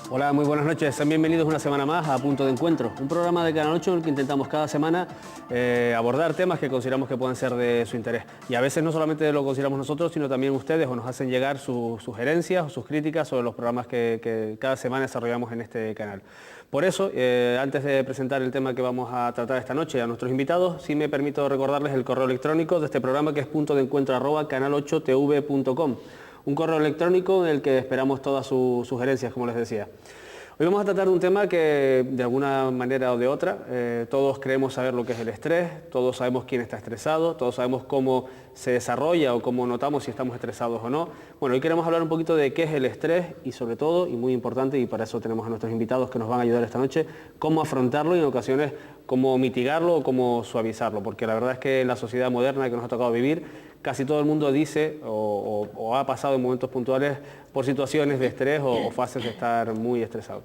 Hola, muy buenas noches. Sean bienvenidos una semana más a Punto de Encuentro, un programa de Canal 8 en el que intentamos cada semana abordar temas que consideramos que puedan ser de su interés. Y a veces no solamente lo consideramos nosotros, sino también ustedes, o nos hacen llegar sus sugerencias o sus críticas sobre los programas que cada semana desarrollamos en este canal. Por eso, antes de presentar el tema que vamos a tratar esta noche a nuestros invitados, sí me permito recordarles el correo electrónico de este programa, que es puntodencuentro@canal8tv.com. Un correo electrónico en el que esperamos todas sus sugerencias, como les decía. Hoy vamos a tratar un tema que, de alguna manera o de otra, todos creemos saber lo que es el estrés, todos sabemos quién está estresado, todos sabemos cómo se desarrolla o cómo notamos si estamos estresados o no. Bueno, hoy queremos hablar un poquito de qué es el estrés y, sobre todo, y muy importante, y para eso tenemos a nuestros invitados que nos van a ayudar esta noche, cómo afrontarlo y en ocasiones cómo mitigarlo o cómo suavizarlo, porque la verdad es que en la sociedad moderna que nos ha tocado vivir, casi todo el mundo dice o ha pasado en momentos puntuales por situaciones de estrés o fases de estar muy estresado.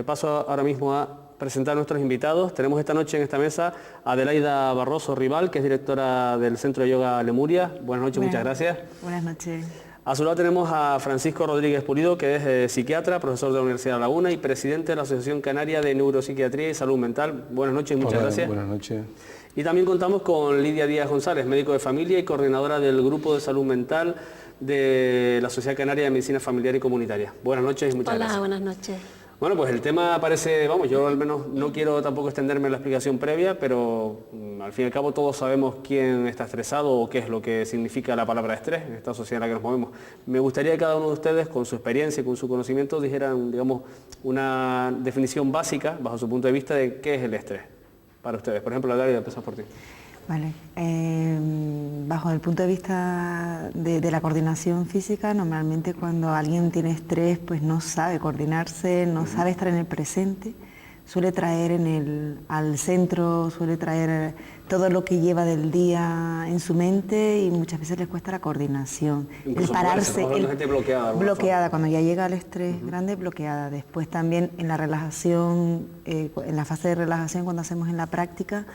Paso ahora mismo a presentar a nuestros invitados. Tenemos esta noche en esta mesa a Adelaida Barroso Rival, que es directora del Centro de Yoga Lemuria. Buenas noches, muchas gracias. Buenas noches. A su lado tenemos a Francisco Rodríguez Pulido, que es psiquiatra, profesor de la Universidad de La Laguna y presidente de la Asociación Canaria de Neuropsiquiatría y Salud Mental. Buenas noches y muchas gracias. Buenas noches. Y también contamos con Lidia Díaz González, médico de familia y coordinadora del Grupo de Salud Mental de la Sociedad Canaria de Medicina Familiar y Comunitaria. Buenas noches y muchas gracias. Hola, buenas noches. Bueno, pues el tema parece, vamos, yo al menos no quiero tampoco extenderme en la explicación previa, pero al fin y al cabo todos sabemos quién está estresado o qué es lo que significa la palabra estrés en esta sociedad en la que nos movemos. Me gustaría que cada uno de ustedes, con su experiencia y con su conocimiento, dijeran, digamos, una definición básica, bajo su punto de vista, de qué es el estrés para ustedes. Por ejemplo, Adelaida, empezamos por ti. Vale. Bajo el punto de vista de la coordinación física, normalmente cuando alguien tiene estrés, pues no sabe coordinarse, no sabe estar en el presente, suele traer al centro, suele traer todo lo que lleva del día en su mente y muchas veces les cuesta la coordinación. Incluso el pararse, gente bloqueada, cuando ya llega el estrés grande, bloqueada. Después también en la relajación, en la fase de relajación cuando hacemos en la práctica,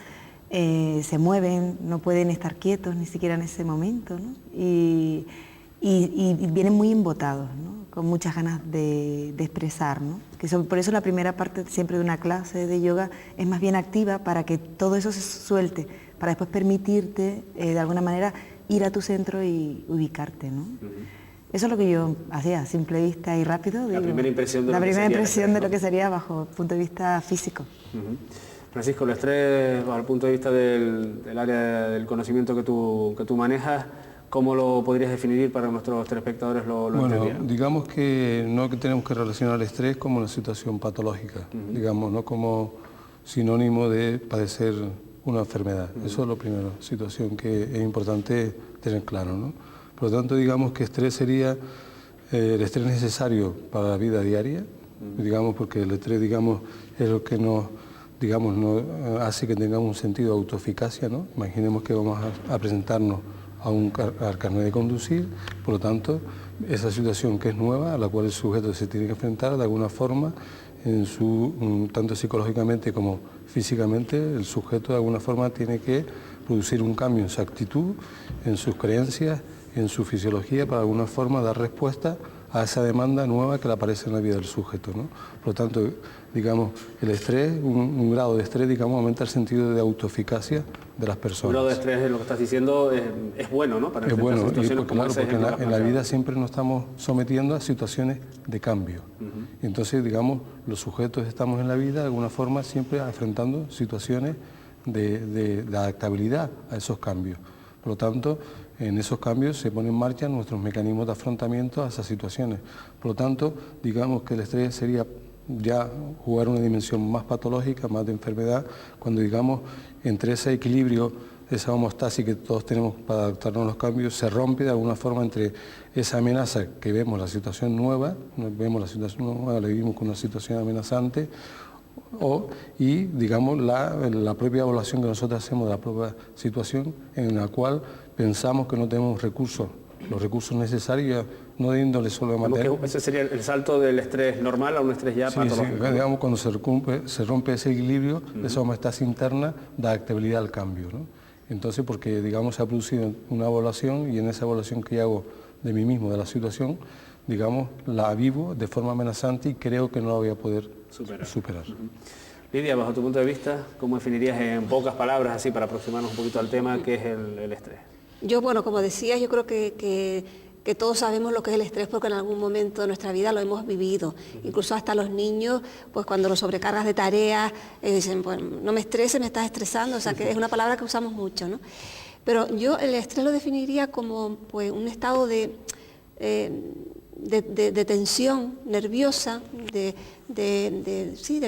se mueven, no pueden estar quietos ni siquiera en ese momento, ¿no? Y vienen muy embotados, ¿no? Con muchas ganas de expresar, ¿no? Por eso la primera parte siempre de una clase de yoga es más bien activa para que todo eso se suelte, para después permitirte de alguna manera ir a tu centro y ubicarte, ¿no? Eso es lo que yo hacía a simple vista y rápido. La primera impresión de lo que sería bajo el punto de vista físico. Francisco, el estrés, bajo el punto de vista del área del conocimiento que tú manejas, ¿cómo lo podrías definir para nuestros telespectadores lo entendieran? Digamos que no que tenemos que relacionar el estrés como una situación patológica, digamos, no como sinónimo de padecer una enfermedad. Eso es lo primero, situación que es importante tener claro, ¿no? Por lo tanto, digamos que estrés sería el estrés necesario para la vida diaria, digamos, porque el estrés, digamos, es lo que nos hace que tengamos un sentido de autoeficacia, ¿no? Imaginemos que vamos a presentarnos al carnet de conducir, por lo tanto, esa situación que es nueva, a la cual el sujeto se tiene que enfrentar de alguna forma, tanto psicológicamente como físicamente, el sujeto de alguna forma tiene que producir un cambio en su actitud, en sus creencias, en su fisiología, para de alguna forma dar respuesta a esa demanda nueva que le aparece en la vida del sujeto, ¿no? Por lo tanto, digamos, el estrés, un grado de estrés, digamos, aumenta el sentido de autoeficacia de las personas. Un grado de estrés, lo que estás diciendo, es bueno, ¿no? Para es bueno, situaciones porque en la vida siempre nos estamos sometiendo a situaciones de cambio. Y entonces, digamos, los sujetos estamos en la vida de alguna forma siempre enfrentando situaciones de adaptabilidad a esos cambios. Por lo tanto, en esos cambios se ponen en marcha nuestros mecanismos de afrontamiento a esas situaciones. Por lo tanto, digamos que el estrés sería ya jugar una dimensión más patológica, más de enfermedad, cuando digamos entre ese equilibrio, esa homeostasis que todos tenemos para adaptarnos a los cambios, se rompe de alguna forma entre esa amenaza que vemos, la situación nueva, la vivimos con una situación amenazante, y digamos la propia evaluación que nosotros hacemos de la propia situación en la cual pensamos que no tenemos recursos, los recursos necesarios, no de índole solo de materia. Ese sería el salto del estrés normal a un estrés ya patológico. Sí, digamos, cuando se rompe ese equilibrio, esa homeostasis interna da adaptabilidad al cambio, ¿no? Entonces, porque digamos se ha producido una evaluación y en esa evaluación que hago de mí mismo, de la situación, digamos, la vivo de forma amenazante y creo que no la voy a poder superar. Lidia, bajo tu punto de vista, ¿cómo definirías en pocas palabras, así para aproximarnos un poquito al tema, qué es el estrés? Yo, bueno, como decía, yo creo que todos sabemos lo que es el estrés porque en algún momento de nuestra vida lo hemos vivido. Incluso hasta los niños, pues cuando los sobrecargas de tareas, dicen, pues no me estreses, me estás estresando, o sea que es una palabra que usamos mucho, ¿no? Pero yo el estrés lo definiría como pues, un estado de tensión nerviosa, de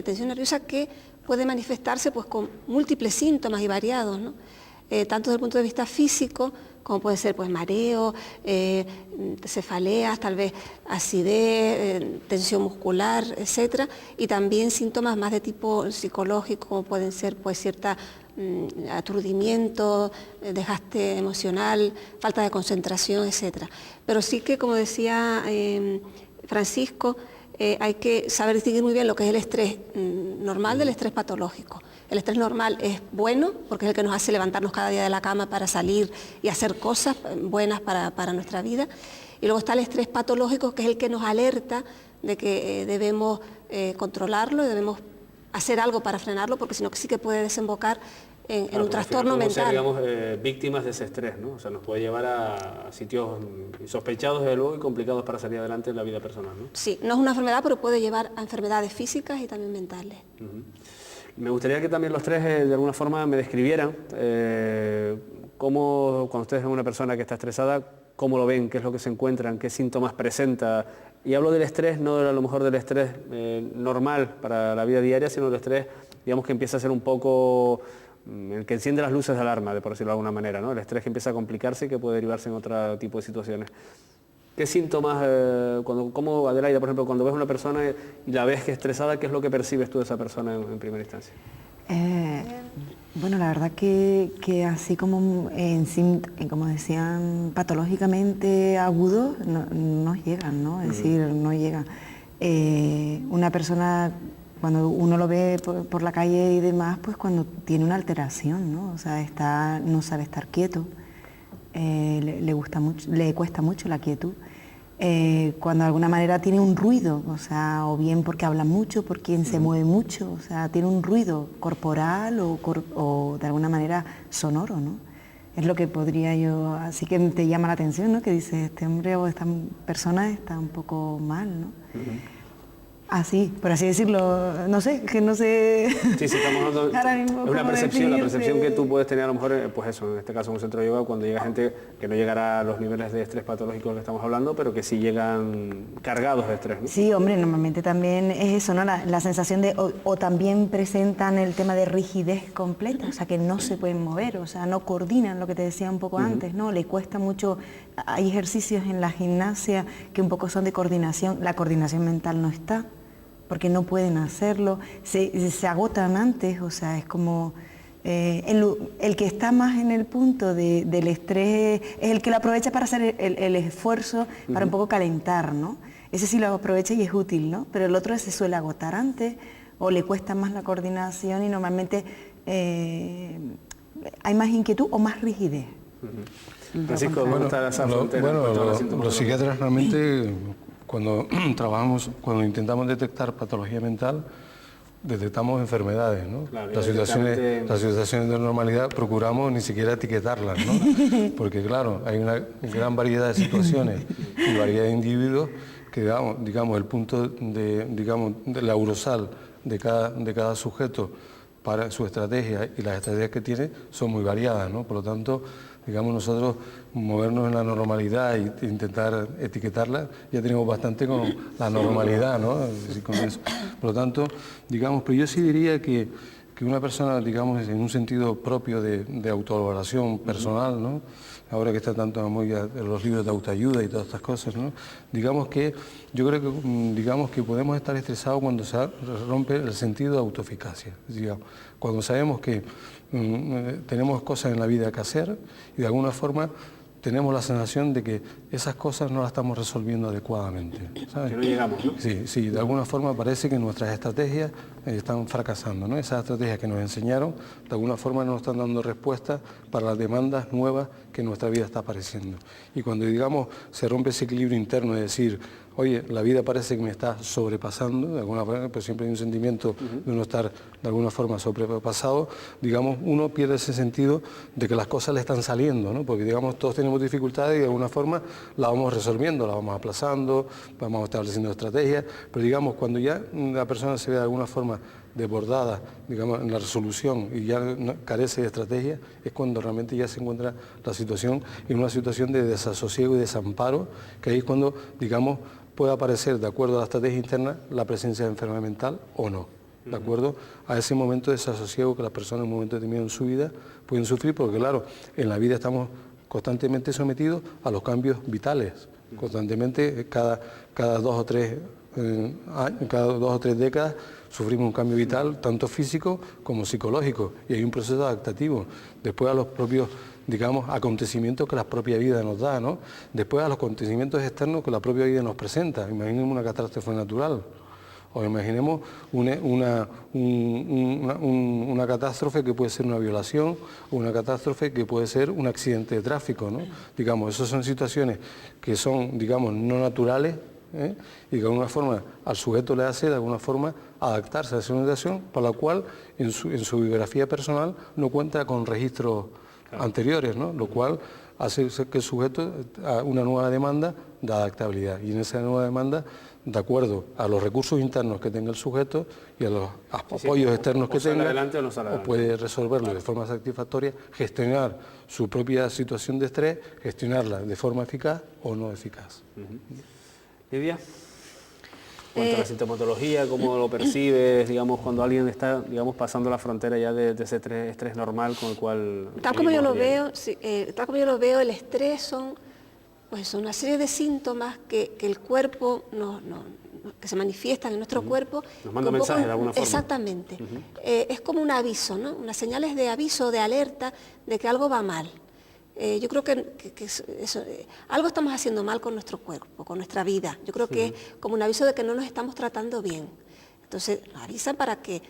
tensión nerviosa que puede manifestarse pues, con múltiples síntomas y variados, ¿no? Tanto desde el punto de vista físico, como puede ser pues, mareo, cefaleas, tal vez acidez, tensión muscular, etcétera, y también síntomas más de tipo psicológico, como pueden ser pues, cierta aturdimiento, desgaste emocional, falta de concentración, etcétera. Pero sí que, como decía Francisco, hay que saber distinguir muy bien lo que es el estrés normal del estrés patológico. El estrés normal es bueno porque es el que nos hace levantarnos cada día de la cama para salir y hacer cosas buenas para nuestra vida. Y luego está el estrés patológico, que es el que nos alerta de que debemos controlarlo y debemos hacer algo para frenarlo, porque si no sí que puede desembocar en un trastorno mental. Ser, digamos, víctimas de ese estrés, ¿no? O sea, nos puede llevar a sitios insospechados, desde luego, y complicados para salir adelante en la vida personal, ¿no? Sí, no es una enfermedad, pero puede llevar a enfermedades físicas y también mentales. Me gustaría que también los tres, de alguna forma, me describieran cómo, cuando ustedes ven a una persona que está estresada, cómo lo ven, qué es lo que se encuentran, qué síntomas presenta. Y hablo del estrés, no a lo mejor del estrés normal para la vida diaria, sino del estrés, digamos, que empieza a ser un poco el que enciende las luces de alarma, por decirlo de alguna manera, ¿no? El estrés que empieza a complicarse y que puede derivarse en otro tipo de situaciones. ¿Qué síntomas, cómo, Adelaida, por ejemplo, cuando ves a una persona y la ves que es estresada, qué es lo que percibes tú de esa persona en primera instancia? Bueno, la verdad que así como, como decían, patológicamente agudos, no llegan, ¿no? Es decir, no llega. Una persona, cuando uno lo ve por la calle y demás, pues cuando tiene una alteración, ¿no? O sea, no sabe estar quieto, le cuesta mucho la quietud. Cuando de alguna manera tiene un ruido, o sea, o bien porque habla mucho, porque se mueve mucho, o sea, tiene un ruido corporal o de alguna manera sonoro, ¿no? Es lo que podría yo, así que te llama la atención, ¿no? Que dice, este hombre o esta persona está un poco mal, ¿no? Así, por así decirlo, no sé, que no sé. Sí, estamos hablando, es una percepción, la percepción que tú puedes tener a lo mejor, pues eso, en este caso en un centro de yoga, cuando llega gente que no llegará a los niveles de estrés patológico que estamos hablando, pero que sí llegan cargados de estrés, ¿no? Sí, hombre, normalmente también es eso, ¿no? La sensación de, o también presentan el tema de rigidez completa, o sea, que no se pueden mover, o sea, no coordinan, lo que te decía un poco antes, ¿no? Le cuesta mucho, hay ejercicios en la gimnasia que un poco son de coordinación, la coordinación mental no está, porque no pueden hacerlo, se agotan antes, o sea, es como el que está más en el punto del estrés es el que lo aprovecha para hacer el esfuerzo, para un poco calentar, ¿no? Ese sí lo aprovecha y es útil, ¿no? Pero el otro se suele agotar antes o le cuesta más la coordinación y normalmente hay más inquietud o más rigidez. Francisco, ¿cómo está esa frontera? Los psiquiatras realmente, cuando trabajamos, cuando intentamos detectar patología mental, detectamos enfermedades, ¿no? Claro, las situaciones de normalidad procuramos ni siquiera etiquetarlas, ¿no? Porque claro, hay una gran variedad de situaciones y variedad de individuos que, digamos el punto de la urosal de cada sujeto para su estrategia y las estrategias que tiene son muy variadas, ¿no? Por lo tanto, digamos, nosotros movernos en la normalidad e intentar etiquetarla, ya tenemos bastante con la normalidad, ¿no? Con eso. Por lo tanto, digamos, pero yo sí diría que una persona, digamos, en un sentido propio de autovaloración personal, ¿no? Ahora que está tanto muy en los libros de autoayuda y todas estas cosas, ¿no? Digamos que yo creo que podemos estar estresados cuando se rompe el sentido de autoeficacia, digamos, cuando sabemos que tenemos cosas en la vida que hacer y de alguna forma tenemos la sensación de que esas cosas no las estamos resolviendo adecuadamente, ¿sabes? Que no llegamos, ¿no? Sí, de alguna forma parece que nuestras estrategias están fracasando, ¿no? Esas estrategias que nos enseñaron, de alguna forma no nos están dando respuesta para las demandas nuevas que en nuestra vida está apareciendo. Y cuando, digamos, se rompe ese equilibrio interno de decir, oye, la vida parece que me está sobrepasando, de alguna manera, pero siempre hay un sentimiento de uno estar de alguna forma sobrepasado, digamos, uno pierde ese sentido de que las cosas le están saliendo, ¿no? Porque, digamos, todos tenemos dificultades y de alguna forma las vamos resolviendo, las vamos aplazando, vamos estableciendo estrategias, pero, digamos, cuando ya la persona se ve de alguna forma desbordada, digamos, en la resolución y ya carece de estrategia, es cuando realmente ya se encuentra la situación en una situación de desasosiego y desamparo, que ahí es cuando, digamos, puede aparecer, de acuerdo a la estrategia interna, la presencia de enfermedad mental o no, de acuerdo a ese momento de desasosiego que las personas en un momento determinado en su vida pueden sufrir, porque claro, en la vida estamos constantemente sometidos a los cambios vitales, constantemente, cada 2 o 3 cada 2 o 3 décadas sufrimos un cambio vital, tanto físico como psicológico, y hay un proceso adaptativo. Después a los propios, digamos, acontecimientos que la propia vida nos da, ¿no? Después a los acontecimientos externos que la propia vida nos presenta. Imaginemos una catástrofe natural, o imaginemos una catástrofe que puede ser una violación, o una catástrofe que puede ser un accidente de tráfico, ¿no? Digamos, esas son situaciones que son, digamos, no naturales, y que de alguna forma al sujeto le hace de alguna forma adaptarse a esa situación para la cual en su biografía personal no cuenta con registros anteriores, ¿no? Lo cual hace que el sujeto a una nueva demanda de adaptabilidad, y en esa nueva demanda, de acuerdo a los recursos internos que tenga el sujeto y a los apoyos externos que tenga, o puede resolverlo de forma satisfactoria, gestionar su propia situación de estrés, gestionarla de forma eficaz o no eficaz. Lidia, cuanto a la sintomatología, ¿cómo lo percibes, digamos, cuando alguien está, digamos, pasando la frontera ya de ese estrés normal con el cual... Tal como yo lo veo, sí, tal como yo lo veo, el estrés son una serie de síntomas que el cuerpo que se manifiestan en nuestro cuerpo. Nos manda mensajes de alguna forma. Exactamente. Es como un aviso, ¿no? Unas señales de aviso, de alerta, de que algo va mal. Yo creo que algo estamos haciendo mal con nuestro cuerpo, con nuestra vida. Yo creo que es como un aviso de que no nos estamos tratando bien. Entonces nos avisan para que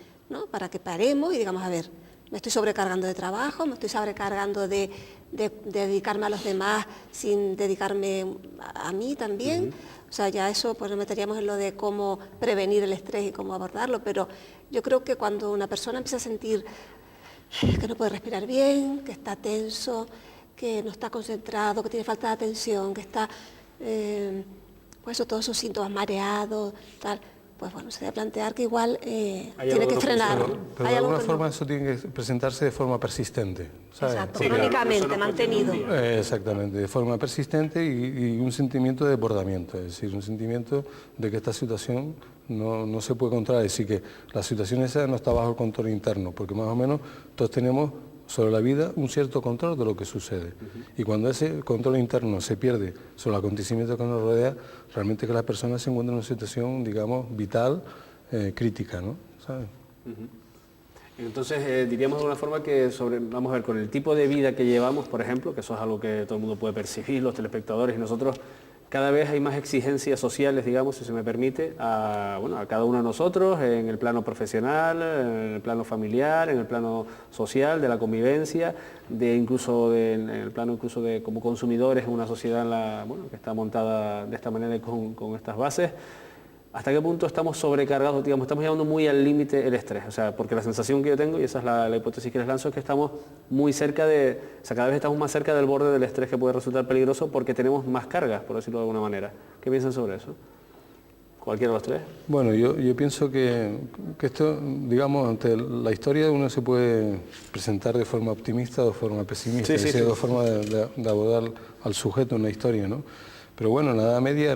paremos y digamos, a ver, me estoy sobrecargando de trabajo, me estoy sobrecargando de dedicarme a los demás sin dedicarme a mí también. O sea, ya eso pues nos meteríamos en lo de cómo prevenir el estrés y cómo abordarlo, pero yo creo que cuando una persona empieza a sentir que no puede respirar bien, que está tenso, que no está concentrado, que tiene falta de atención, que está, pues todos esos síntomas mareados, tal, pues bueno, se debe plantear que igual tiene que frenar. Pero de alguna forma eso tiene que presentarse de forma persistente, ¿sabes? Exacto, crónicamente, mantenido. Exactamente, de forma persistente y un sentimiento de desbordamiento, es decir, un sentimiento de que esta situación no se puede controlar, es decir, que la situación esa no está bajo el control interno, porque más o menos todos tenemos sobre la vida un cierto control de lo que sucede. Y cuando ese control interno se pierde sobre el acontecimiento que nos rodea, realmente que las personas se encuentran en una situación, digamos, vital, crítica, ¿no? ¿Sabes? Entonces, diríamos de alguna forma que vamos a ver, con el tipo de vida que llevamos, por ejemplo, que eso es algo que todo el mundo puede percibir, los telespectadores y nosotros, cada vez hay más exigencias sociales, digamos, si se me permite, a cada uno de nosotros, en el plano profesional, en el plano familiar, en el plano social, de la convivencia, en el plano incluso de como consumidores en una sociedad que está montada de esta manera y con estas bases. ¿Hasta qué punto estamos sobrecargados? Digamos, estamos llevando muy al límite el estrés. O sea, porque la sensación que yo tengo, y esa es la hipótesis que les lanzo, es que estamos muy cerca cada vez estamos más cerca del borde del estrés, que puede resultar peligroso porque tenemos más cargas, por decirlo de alguna manera. ¿Qué piensan sobre eso? ¿Cualquiera de los tres? Bueno, yo pienso que esto, digamos, ante la historia uno se puede presentar de forma optimista o de forma pesimista, es decir, dos formas de abordar al sujeto en la historia, ¿no? Pero bueno, en la Edad Media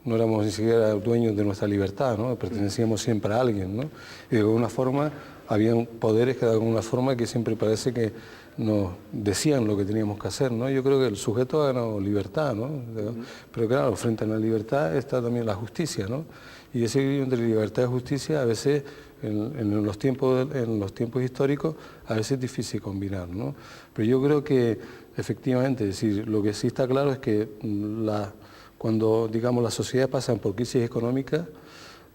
no éramos ni siquiera dueños de nuestra libertad, ¿no? Pertenecíamos siempre a alguien, ¿no? Y de alguna forma habían poderes que de alguna forma que siempre parece que nos decían lo que teníamos que hacer, ¿no? Yo creo que el sujeto ha ganado libertad, ¿no? Pero claro, frente a la libertad está también la justicia, ¿no? Y ese equilibrio entre libertad y justicia a veces en los tiempos históricos a veces es difícil combinar, ¿no? Pero yo creo que efectivamente, es decir, lo que sí está claro es que cuando, digamos, las sociedades pasan por crisis económicas,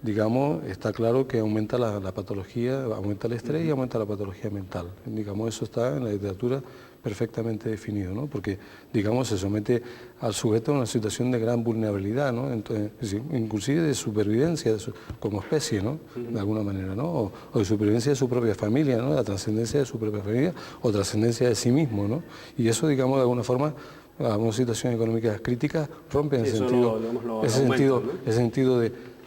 digamos, está claro que aumenta la patología, aumenta el estrés y aumenta la patología mental. Digamos, eso está en la literatura perfectamente definido, ¿no? Porque, digamos, se somete al sujeto a una situación de gran vulnerabilidad, ¿no? Entonces, inclusive de supervivencia como especie, ¿no? De alguna manera, ¿no? O de supervivencia de su propia familia, ¿no? De la trascendencia de su propia familia o trascendencia de sí mismo, ¿no? Y eso, digamos, de alguna forma, a una situación económica crítica rompe en ese sentido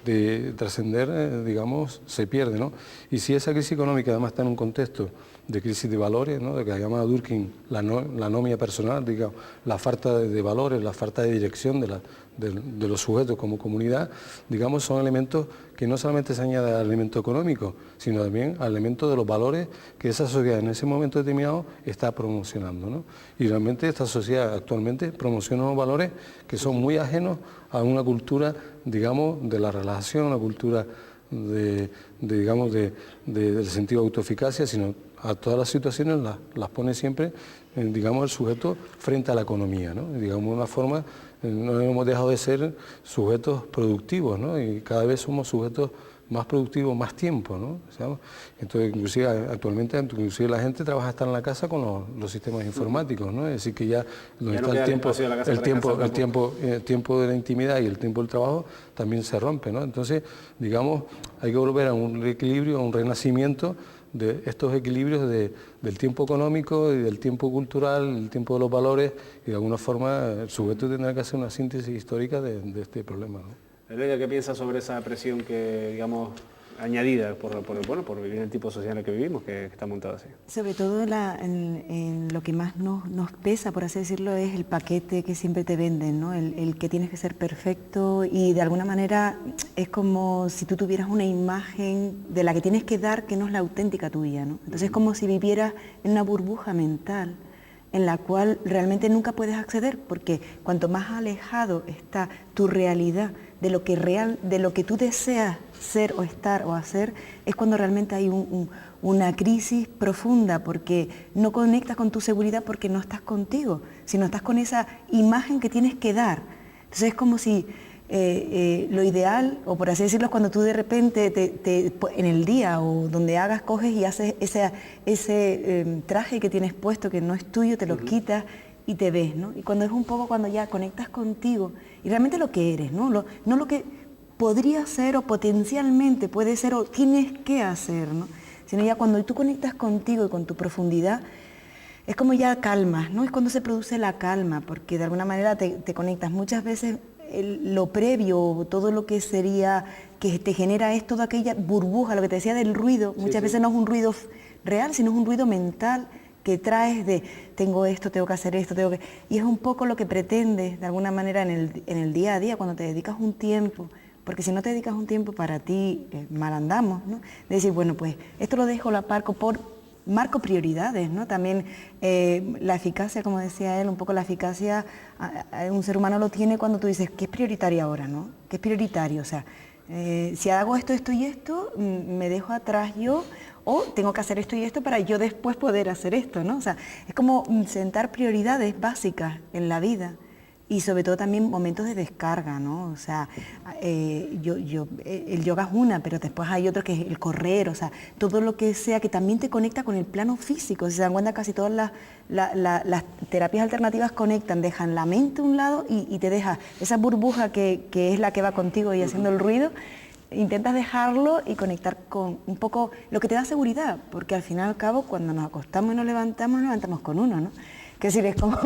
de trascender, digamos, se pierde, ¿no? Y si esa crisis económica además está en un contexto de crisis de valores, ¿no? De que llama Durkheim la anomia personal, digamos, la falta de valores, la falta de dirección de los sujetos como comunidad, digamos, son elementos que no solamente se añaden al elemento económico, sino también al elemento de los valores que esa sociedad en ese momento determinado está promocionando, ¿no? Y realmente esta sociedad actualmente promociona unos valores que son muy ajenos a una cultura, digamos, de la relajación, una cultura del sentido de autoeficacia, sino a todas las situaciones las pone siempre, digamos, el sujeto frente a la economía, ¿no? Digamos, de una forma, no hemos dejado de ser sujetos productivos, ¿no? Y cada vez somos sujetos más productivos, más tiempo, ¿no? ¿Sabes? Entonces, inclusive actualmente, inclusive la gente trabaja hasta en la casa con los sistemas informáticos, ¿no? Es decir, que ya donde está el tiempo de la intimidad y el tiempo del trabajo también se rompe, ¿no? Entonces, digamos, hay que volver a un reequilibrio, a un renacimiento de estos equilibrios del tiempo económico y del tiempo cultural, el tiempo de los valores, y de alguna forma el sujeto tendrá que hacer una síntesis histórica de este problema, ¿no? Elena, ¿qué piensas sobre esa presión que, digamos, añadida por vivir en el tipo social en el que vivimos, que está montado así? Sobre todo en lo que más nos pesa, por así decirlo, es el paquete que siempre te venden, ¿no? El que tienes que ser perfecto, y de alguna manera es como si tú tuvieras una imagen de la que tienes que dar que no es la auténtica tuya, ¿no? Entonces es como si vivieras en una burbuja mental en la cual realmente nunca puedes acceder, porque cuanto más alejado está tu realidad de lo que tú deseas ser o estar o hacer, es cuando realmente hay una crisis profunda, porque no conectas con tu seguridad porque no estás contigo, sino estás con esa imagen que tienes que dar. Entonces es como si lo ideal, o por así decirlo, es cuando tú de repente en el día o donde hagas, coges y haces ese traje que tienes puesto que no es tuyo, te lo quitas y te ves, ¿no? Y cuando es un poco cuando ya conectas contigo y realmente lo que eres, ¿no? No lo que podría ser o potencialmente puede ser o tienes que hacer, ¿no? Sino ya cuando tú conectas contigo y con tu profundidad, es como ya calmas, ¿no? Es cuando se produce la calma, porque de alguna manera te conectas. Muchas veces lo previo, todo lo que sería, que te genera es toda aquella burbuja, lo que te decía del ruido, muchas veces no es un ruido real, sino es un ruido mental que traes de tengo esto, tengo que hacer esto, y es un poco lo que pretendes de alguna manera en el día a día, cuando te dedicas un tiempo, porque si no te dedicas un tiempo para ti, mal andamos, ¿no? De decir, bueno, pues esto lo dejo, lo aparco marco prioridades, ¿no? También la eficacia, como decía él, un poco la eficacia, un ser humano lo tiene cuando tú dices, ¿qué es prioritario ahora, no? ¿Qué es prioritario? O sea, si hago esto, esto y esto, me dejo atrás yo, o tengo que hacer esto y esto para yo después poder hacer esto, ¿no? O sea, es como sentar prioridades básicas en la vida. Y sobre todo también momentos de descarga, ¿no? O sea, el yoga es una, pero después hay otro que es el correr, o sea, todo lo que sea que también te conecta con el plano físico. Si se dan cuenta, casi todas las terapias alternativas conectan, dejan la mente a un lado y te deja esa burbuja que es la que va contigo y haciendo el ruido. Intentas dejarlo y conectar con un poco lo que te da seguridad, porque al final y al cabo, cuando nos acostamos y nos levantamos con uno, ¿no? Que decir, es como...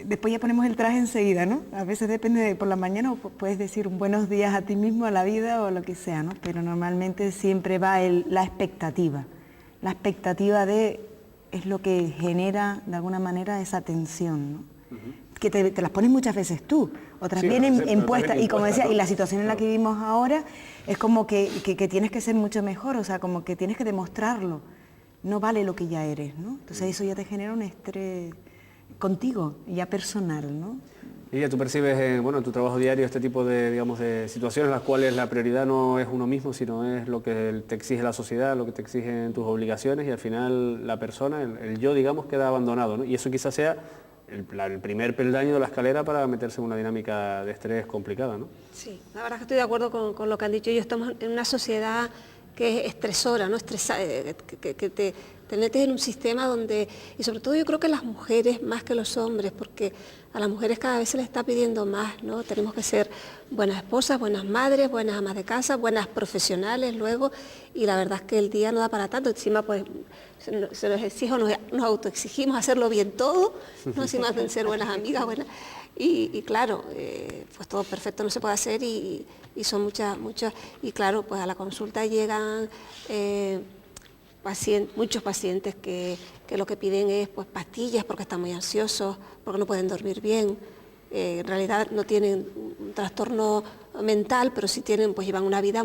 Después ya ponemos el traje enseguida, ¿no? A veces depende de por la mañana, o puedes decir un buenos días a ti mismo, a la vida o lo que sea, ¿no? Pero normalmente siempre va la expectativa. La expectativa es lo que genera de alguna manera esa tensión, ¿no? Que te las pones muchas veces tú, otras vienen impuestas, y como decía, y la situación en la que vivimos ahora es como que tienes que ser mucho mejor, o sea, como que tienes que demostrarlo, no vale lo que ya eres, ¿no? Entonces eso ya te genera un estrés contigo, ya personal, ¿no? Y ya tú percibes en tu trabajo diario este tipo de, digamos, de situaciones en las cuales la prioridad no es uno mismo, sino es lo que te exige la sociedad, lo que te exigen tus obligaciones, y al final la persona, el yo, digamos, queda abandonado, ¿no? Y eso quizás sea el primer peldaño de la escalera para meterse en una dinámica de estrés complicada, ¿no? Sí, la verdad es que estoy de acuerdo con lo que han dicho ellos. Estamos en una sociedad que es estresora, ¿no? Que te te metes en un sistema donde, y sobre todo yo creo que las mujeres más que los hombres, porque a las mujeres cada vez se les está pidiendo más, ¿no? Tenemos que ser buenas esposas, buenas madres, buenas amas de casa, buenas profesionales luego, y la verdad es que el día no da para tanto, encima pues se nos exige, nos autoexigimos hacerlo bien todo, no encima de ser buenas amigas, buenas, y claro, pues todo perfecto no se puede hacer y son muchas, y claro, pues a la consulta llegan muchos pacientes que lo que piden es pues pastillas porque están muy ansiosos, porque no pueden dormir bien. En realidad no tienen un trastorno mental, pero sí tienen, pues llevan una vida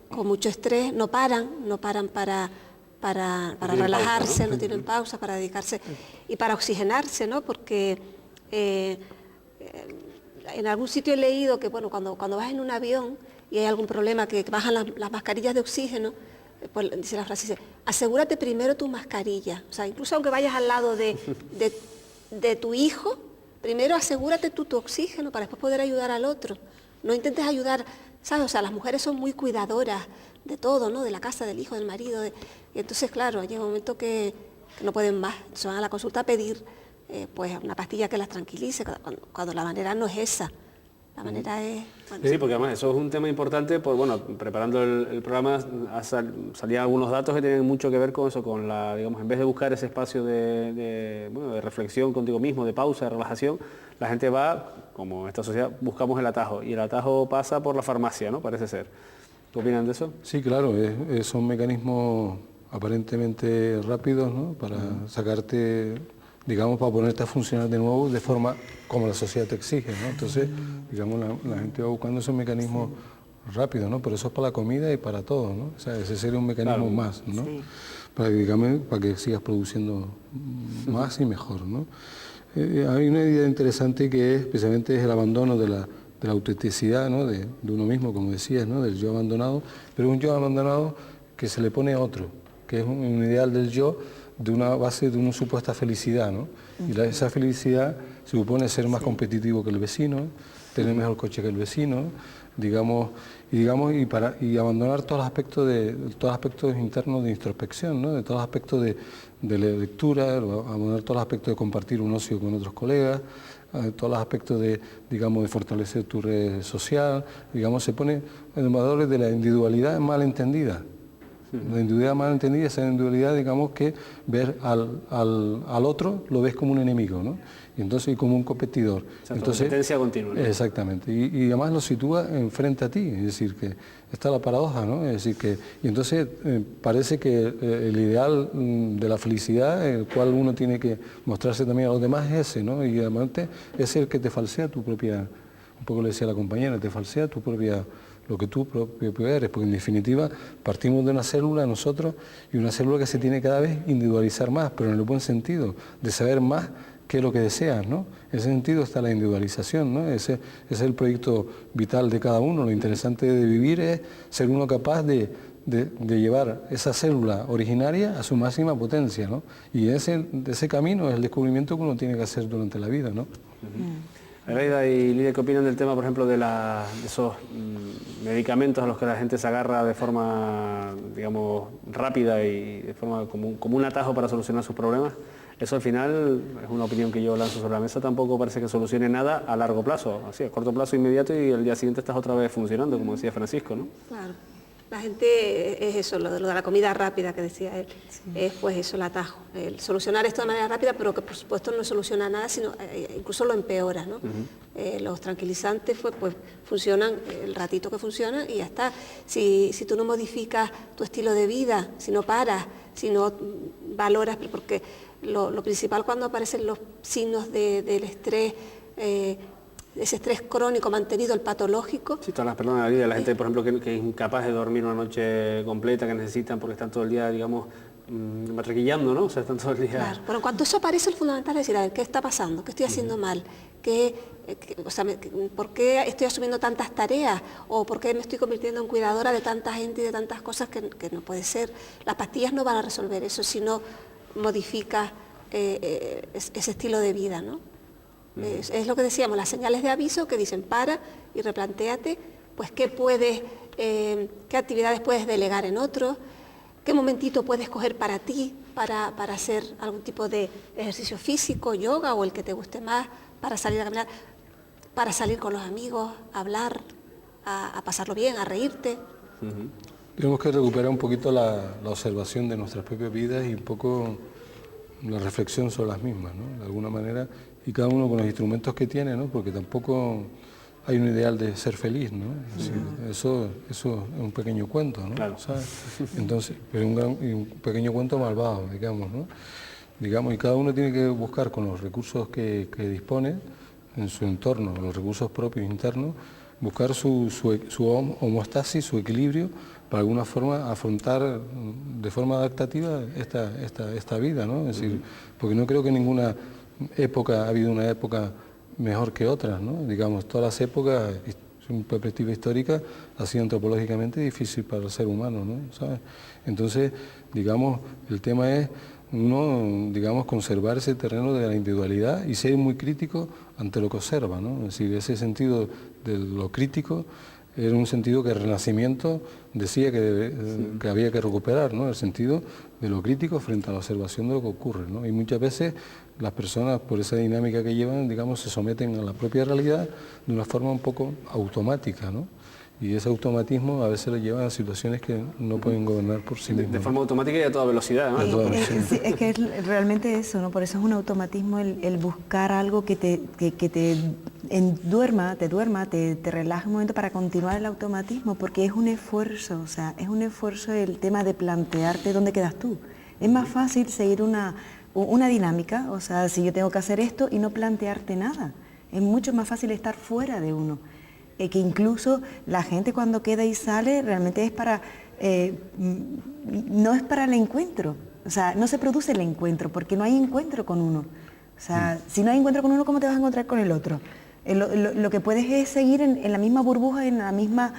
con mucho estrés, no paran para relajarse, pausa, ¿no? No tienen pausa para dedicarse y para oxigenarse, ¿no? Porque en algún sitio he leído que bueno, cuando vas en un avión y hay algún problema que bajan las mascarillas de oxígeno, pues dice la frase, dice, asegúrate primero tu mascarilla. O sea, incluso aunque vayas al lado de tu hijo, primero asegúrate tú tu oxígeno para después poder ayudar al otro. No intentes ayudar, ¿sabes? O sea, las mujeres son muy cuidadoras de todo, ¿no? De la casa, del hijo, del marido. Y entonces, claro, llega un momento que no pueden más. Se van a la consulta a pedir pues una pastilla que las tranquilice, cuando la manera no es esa. La manera es... Bueno. Sí, porque además eso es un tema importante, pues bueno, preparando el programa salían algunos datos que tienen mucho que ver con eso, con la, digamos, en vez de buscar ese espacio de reflexión contigo mismo, de pausa, de relajación, la gente va, como en esta sociedad, buscamos el atajo, y el atajo pasa por la farmacia, ¿no? Parece ser. ¿Qué opinan de eso? Sí, claro, son mecanismos aparentemente rápidos, ¿no? Para sacarte, digamos, para ponerte a funcionar de nuevo de forma como la sociedad te exige, ¿no? Entonces, digamos, la gente va buscando esos mecanismos rápidos, ¿no? Pero eso es para la comida y para todo, ¿no? O sea, ese sería un mecanismo más, ¿no? Sí. Para que sigas produciendo más y mejor, ¿no? Hay una idea interesante que especialmente es el abandono de la autenticidad, ¿no? De uno mismo, como decías, ¿no? Del yo abandonado, pero un yo abandonado que se le pone a otro, que es un ideal del yo de una base de una supuesta felicidad, ¿no? Y esa felicidad se supone ser más competitivo que el vecino, tener mejor coche que el vecino, digamos, y abandonar todos los aspectos internos de introspección, ¿no? De todos los aspectos de la lectura, abandonar todos los aspectos de compartir un ocio con otros colegas, todos los aspectos de fortalecer tu red social, digamos, se pone en valores de la individualidad mal entendida. La individualidad mal entendida es la individualidad, digamos, que ver al otro lo ves como un enemigo, ¿no? Y entonces como un competidor. O sea, entonces, competencia continua, ¿no? Exactamente. Y además lo sitúa enfrente a ti, es decir, que está la paradoja, ¿no? Es decir, que... Y entonces parece que el ideal de la felicidad, el cual uno tiene que mostrarse también a los demás, es ese, ¿no? Y además es el que te falsea tu propia... Un poco le decía la compañera, te falsea tu propia... lo que tú propio eres, porque en definitiva partimos de una célula nosotros y una célula que se tiene cada vez individualizar más, pero en el buen sentido, de saber más qué es lo que deseas, ¿no? En ese sentido está la individualización, ¿no? Ese es el proyecto vital de cada uno. Lo interesante de vivir es ser uno capaz de llevar esa célula originaria a su máxima potencia, ¿no? Y ese camino es el descubrimiento que uno tiene que hacer durante la vida, ¿no? Adelaida y Lidia, ¿qué opinan del tema, por ejemplo, de esos medicamentos a los que la gente se agarra de forma, digamos, rápida y de forma como un atajo para solucionar sus problemas? Eso al final es una opinión que yo lanzo sobre la mesa, tampoco parece que solucione nada a largo plazo, así a corto plazo inmediato y el día siguiente estás otra vez funcionando, como decía Francisco, ¿no? Claro. La gente es eso, lo de la comida rápida que decía él, es pues eso, el atajo, el solucionar esto de manera rápida, pero que por supuesto no soluciona nada, sino incluso lo empeora, ¿no? Los tranquilizantes pues funcionan el ratito que funcionan y ya está. Si tú no modificas tu estilo de vida, si no paras, si no valoras, porque lo principal cuando aparecen los signos del estrés, ese estrés crónico mantenido, el patológico. Sí, todas las personas de la vida, la gente, por ejemplo, que es incapaz de dormir una noche completa, que necesitan porque están todo el día, digamos, matraquillando, ¿no? O sea, están todo el día... Claro, pero en cuanto eso aparece, lo fundamental es decir, a ver, ¿qué está pasando? ¿Qué estoy haciendo mal? ¿Por qué estoy asumiendo tantas tareas? ¿O por qué me estoy convirtiendo en cuidadora de tanta gente y de tantas cosas que no puede ser? Las pastillas no van a resolver eso si no modificas ese estilo de vida, ¿no? Es lo que decíamos, las señales de aviso que dicen para y replantéate, pues qué actividades puedes delegar en otros, qué momentito puedes coger para ti, para hacer algún tipo de ejercicio físico, yoga o el que te guste más, para salir a caminar, para salir con los amigos, a hablar, a pasarlo bien, a reírte. Tenemos que recuperar un poquito la observación de nuestras propias vidas y un poco la reflexión sobre las mismas, ¿no? De alguna manera, y cada uno con los instrumentos que tiene, ¿no? Porque tampoco hay un ideal de ser feliz, ¿no? Es decir, eso es un pequeño cuento, ¿no? Claro. ¿Sabes? Entonces, pero un pequeño cuento malvado, digamos, ¿no? Digamos, y cada uno tiene que buscar con los recursos que dispone en su entorno, los recursos propios internos, buscar su homeostasis, su equilibrio, para alguna forma afrontar de forma adaptativa esta vida, ¿no? Es decir, porque no creo que ninguna época, ha habido una época mejor que otras, ¿no? Digamos, todas las épocas, en perspectiva histórica, ha sido antropológicamente difícil para el ser humano, ¿no? ¿Sabes? Entonces, digamos, el tema es uno, digamos, conservar ese terreno de la individualidad y ser muy crítico ante lo que observa, ¿no? Es decir, ese sentido de lo crítico era un sentido que el Renacimiento decía que había que recuperar, ¿no? El sentido de lo crítico frente a la observación de lo que ocurre, ¿no? Y muchas veces las personas, por esa dinámica que llevan, digamos, se someten a la propia realidad de una forma un poco automática, ¿no? Y ese automatismo a veces lo llevan a situaciones que no pueden gobernar por sí mismos. De forma automática y a toda velocidad, ¿no? Es que es realmente eso, ¿no? Por eso es un automatismo el buscar algo que te duerma, te relaje un momento para continuar el automatismo, porque es un esfuerzo, o sea, es un esfuerzo el tema de plantearte dónde quedas tú. Es más fácil seguir una dinámica, o sea, si yo tengo que hacer esto y no plantearte nada. Es mucho más fácil estar fuera de uno. Que incluso la gente cuando queda y sale realmente es para, no es para el encuentro, o sea, no se produce el encuentro porque no hay encuentro con uno. O sea, si no hay encuentro con uno, ¿cómo te vas a encontrar con el otro? Lo que puedes es seguir en la misma burbuja, en la misma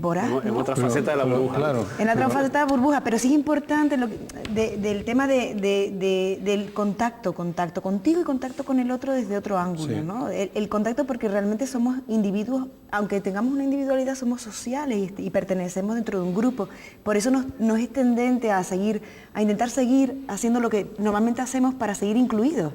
voraz, ¿no? En otra faceta de la burbuja. Claro, en la otra faceta de burbuja, pero sí es importante del tema del contacto contigo y contacto con el otro desde otro ángulo, sí, ¿no? El contacto, porque realmente somos individuos, aunque tengamos una individualidad, somos sociales y pertenecemos dentro de un grupo. Por eso nos es tendente a intentar seguir haciendo lo que normalmente hacemos para seguir incluidos.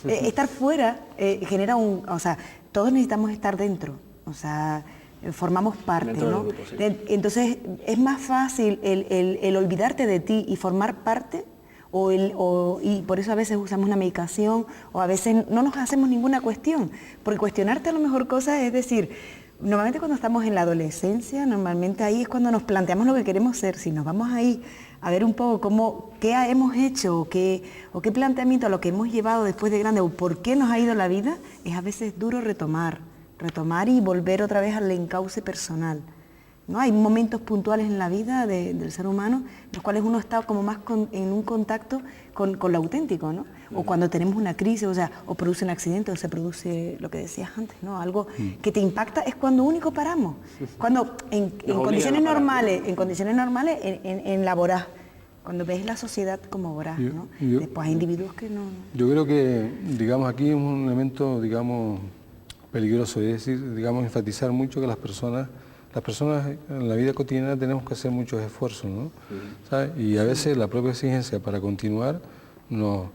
Estar fuera genera o sea, todos necesitamos estar dentro, o sea, formamos parte, ¿no? Grupo, sí. Entonces es más fácil el olvidarte de ti y formar parte, y por eso a veces usamos una medicación, o a veces no nos hacemos ninguna cuestión, porque cuestionarte a lo mejor cosas, es decir, normalmente cuando estamos en la adolescencia, normalmente ahí es cuando nos planteamos lo que queremos ser. Si nos vamos ahí a ver un poco qué hemos hecho, o qué planteamiento a lo que hemos llevado después de grande, o por qué nos ha ido la vida, es a veces duro retomar y volver otra vez al encauce personal, ¿no? Hay momentos puntuales en la vida del ser humano en los cuales uno está como más en un contacto con lo auténtico, ¿no? O cuando tenemos una crisis, o sea, o produce un accidente, o se produce lo que decías antes, ¿no? Algo que te impacta, es cuando único paramos. Cuando en condiciones normales, en la voraz, cuando ves la sociedad como voraz, ¿no? Después hay individuos que no. Yo creo que, digamos, aquí es un elemento, digamos, peligroso, es decir, digamos, enfatizar mucho que las personas en la vida cotidiana tenemos que hacer muchos esfuerzos, ¿no? ¿Sabes? Y a veces la propia exigencia para continuar nos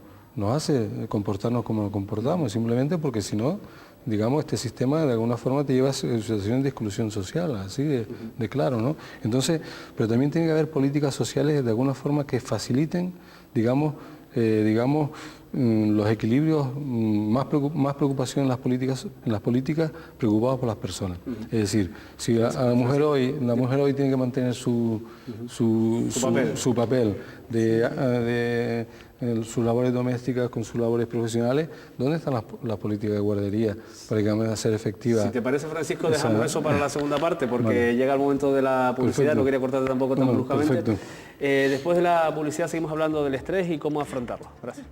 hace comportarnos como nos comportamos, simplemente porque si no, digamos, este sistema de alguna forma te lleva a situaciones de exclusión social, así de claro, ¿no? Entonces, pero también tiene que haber políticas sociales de alguna forma que faciliten, digamos, los equilibrios, más preocupación en las políticas preocupados por las personas. Es decir, si a la mujer hoy tiene que mantener su papel de sus labores domésticas con sus labores profesionales, ¿dónde están las políticas de guardería para que van a ser efectivas? Si te parece, Francisco, dejamos eso para la segunda parte, porque llega el momento de la publicidad. Perfecto. No quería cortarte tampoco tan bruscamente. Perfecto. Después de la publicidad seguimos hablando del estrés y cómo afrontarlo. Gracias.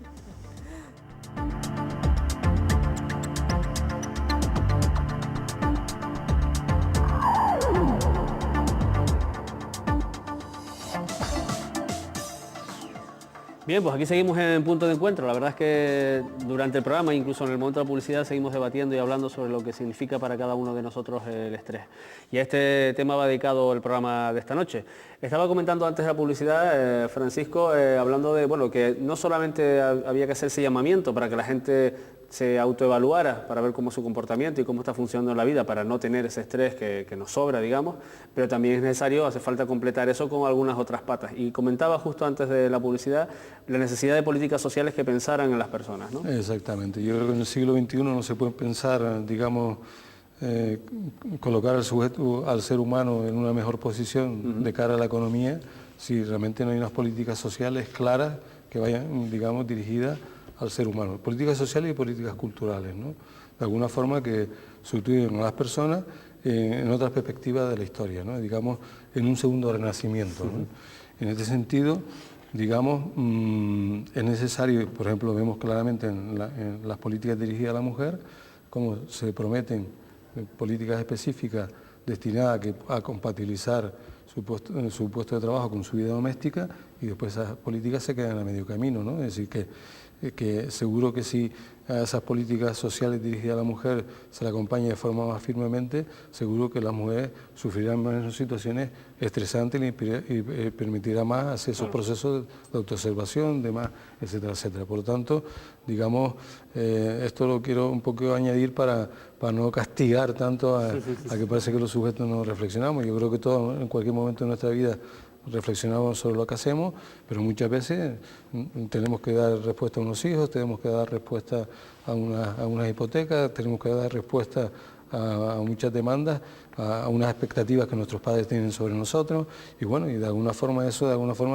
Bien, Bien, pues aquí seguimos en Punto de Encuentro. La verdad es que durante el programa, incluso en el momento de la publicidad, seguimos debatiendo y hablando sobre lo que significa para cada uno de nosotros el estrés. Y a este tema va dedicado el programa de esta noche. Estaba comentando antes de la publicidad, Francisco, hablando de bueno, que no solamente había que hacer ese llamamiento para que la gente se autoevaluara para ver cómo es su comportamiento y cómo está funcionando en la vida para no tener ese estrés que nos sobra, digamos, pero también es necesario, hace falta completar eso con algunas otras patas. Y comentaba justo antes de la publicidad la necesidad de políticas sociales que pensaran en las personas, ¿no? Exactamente. Yo creo que en el siglo XXI no se puede pensar, digamos, colocar al sujeto, al ser humano en una mejor posición de cara a la economía si realmente no hay unas políticas sociales claras que vayan, digamos, dirigidas al ser humano. Políticas sociales y políticas culturales, ¿no? De alguna forma que sustituyen a las personas en otras perspectivas de la historia, ¿no? Digamos, en un segundo renacimiento, ¿no? En este sentido, digamos, es necesario, por ejemplo, vemos claramente en las políticas dirigidas a la mujer, cómo se prometen políticas específicas destinadas a compatibilizar su puesto de trabajo con su vida doméstica, y después esas políticas se quedan a medio camino, ¿no? Es decir, que seguro que si a esas políticas sociales dirigidas a la mujer se la acompaña de forma más firmemente, seguro que las mujeres sufrirán menos situaciones estresantes y permitirá más hacer esos procesos de autoobservación, demás, etcétera, etcétera. Por lo tanto, digamos, esto lo quiero un poco añadir para no castigar tanto a que parece que los sujetos no reflexionamos. Yo creo que todos en cualquier momento de nuestra vida reflexionamos sobre lo que hacemos, pero muchas veces tenemos que dar respuesta a unos hijos, tenemos que dar respuesta a unas hipotecas, tenemos que dar respuesta a muchas demandas, a unas expectativas que nuestros padres tienen sobre nosotros, y bueno, y de alguna forma eso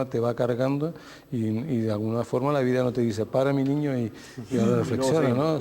te va cargando, y de alguna forma la vida no te dice, para mi niño y ahora reflexiona, ¿no?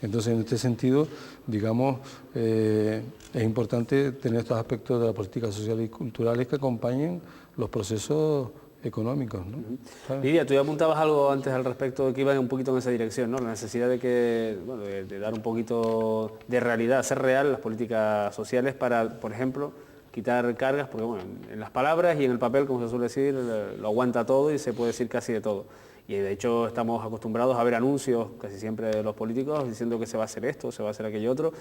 Entonces, en este sentido, digamos, es importante tener estos aspectos de la política social y culturales que acompañen los procesos económicos, ¿no? Lidia, tú ya apuntabas algo antes al respecto, que iba un poquito en esa dirección, ¿no? La necesidad de que, bueno, de dar un poquito de realidad, hacer real las políticas sociales para, por ejemplo, quitar cargas, porque bueno, en las palabras y en el papel, como se suele decir, lo aguanta todo y se puede decir casi de todo. Y de hecho estamos acostumbrados a ver anuncios casi siempre de los políticos diciendo que se va a hacer esto, se va a hacer aquello otro,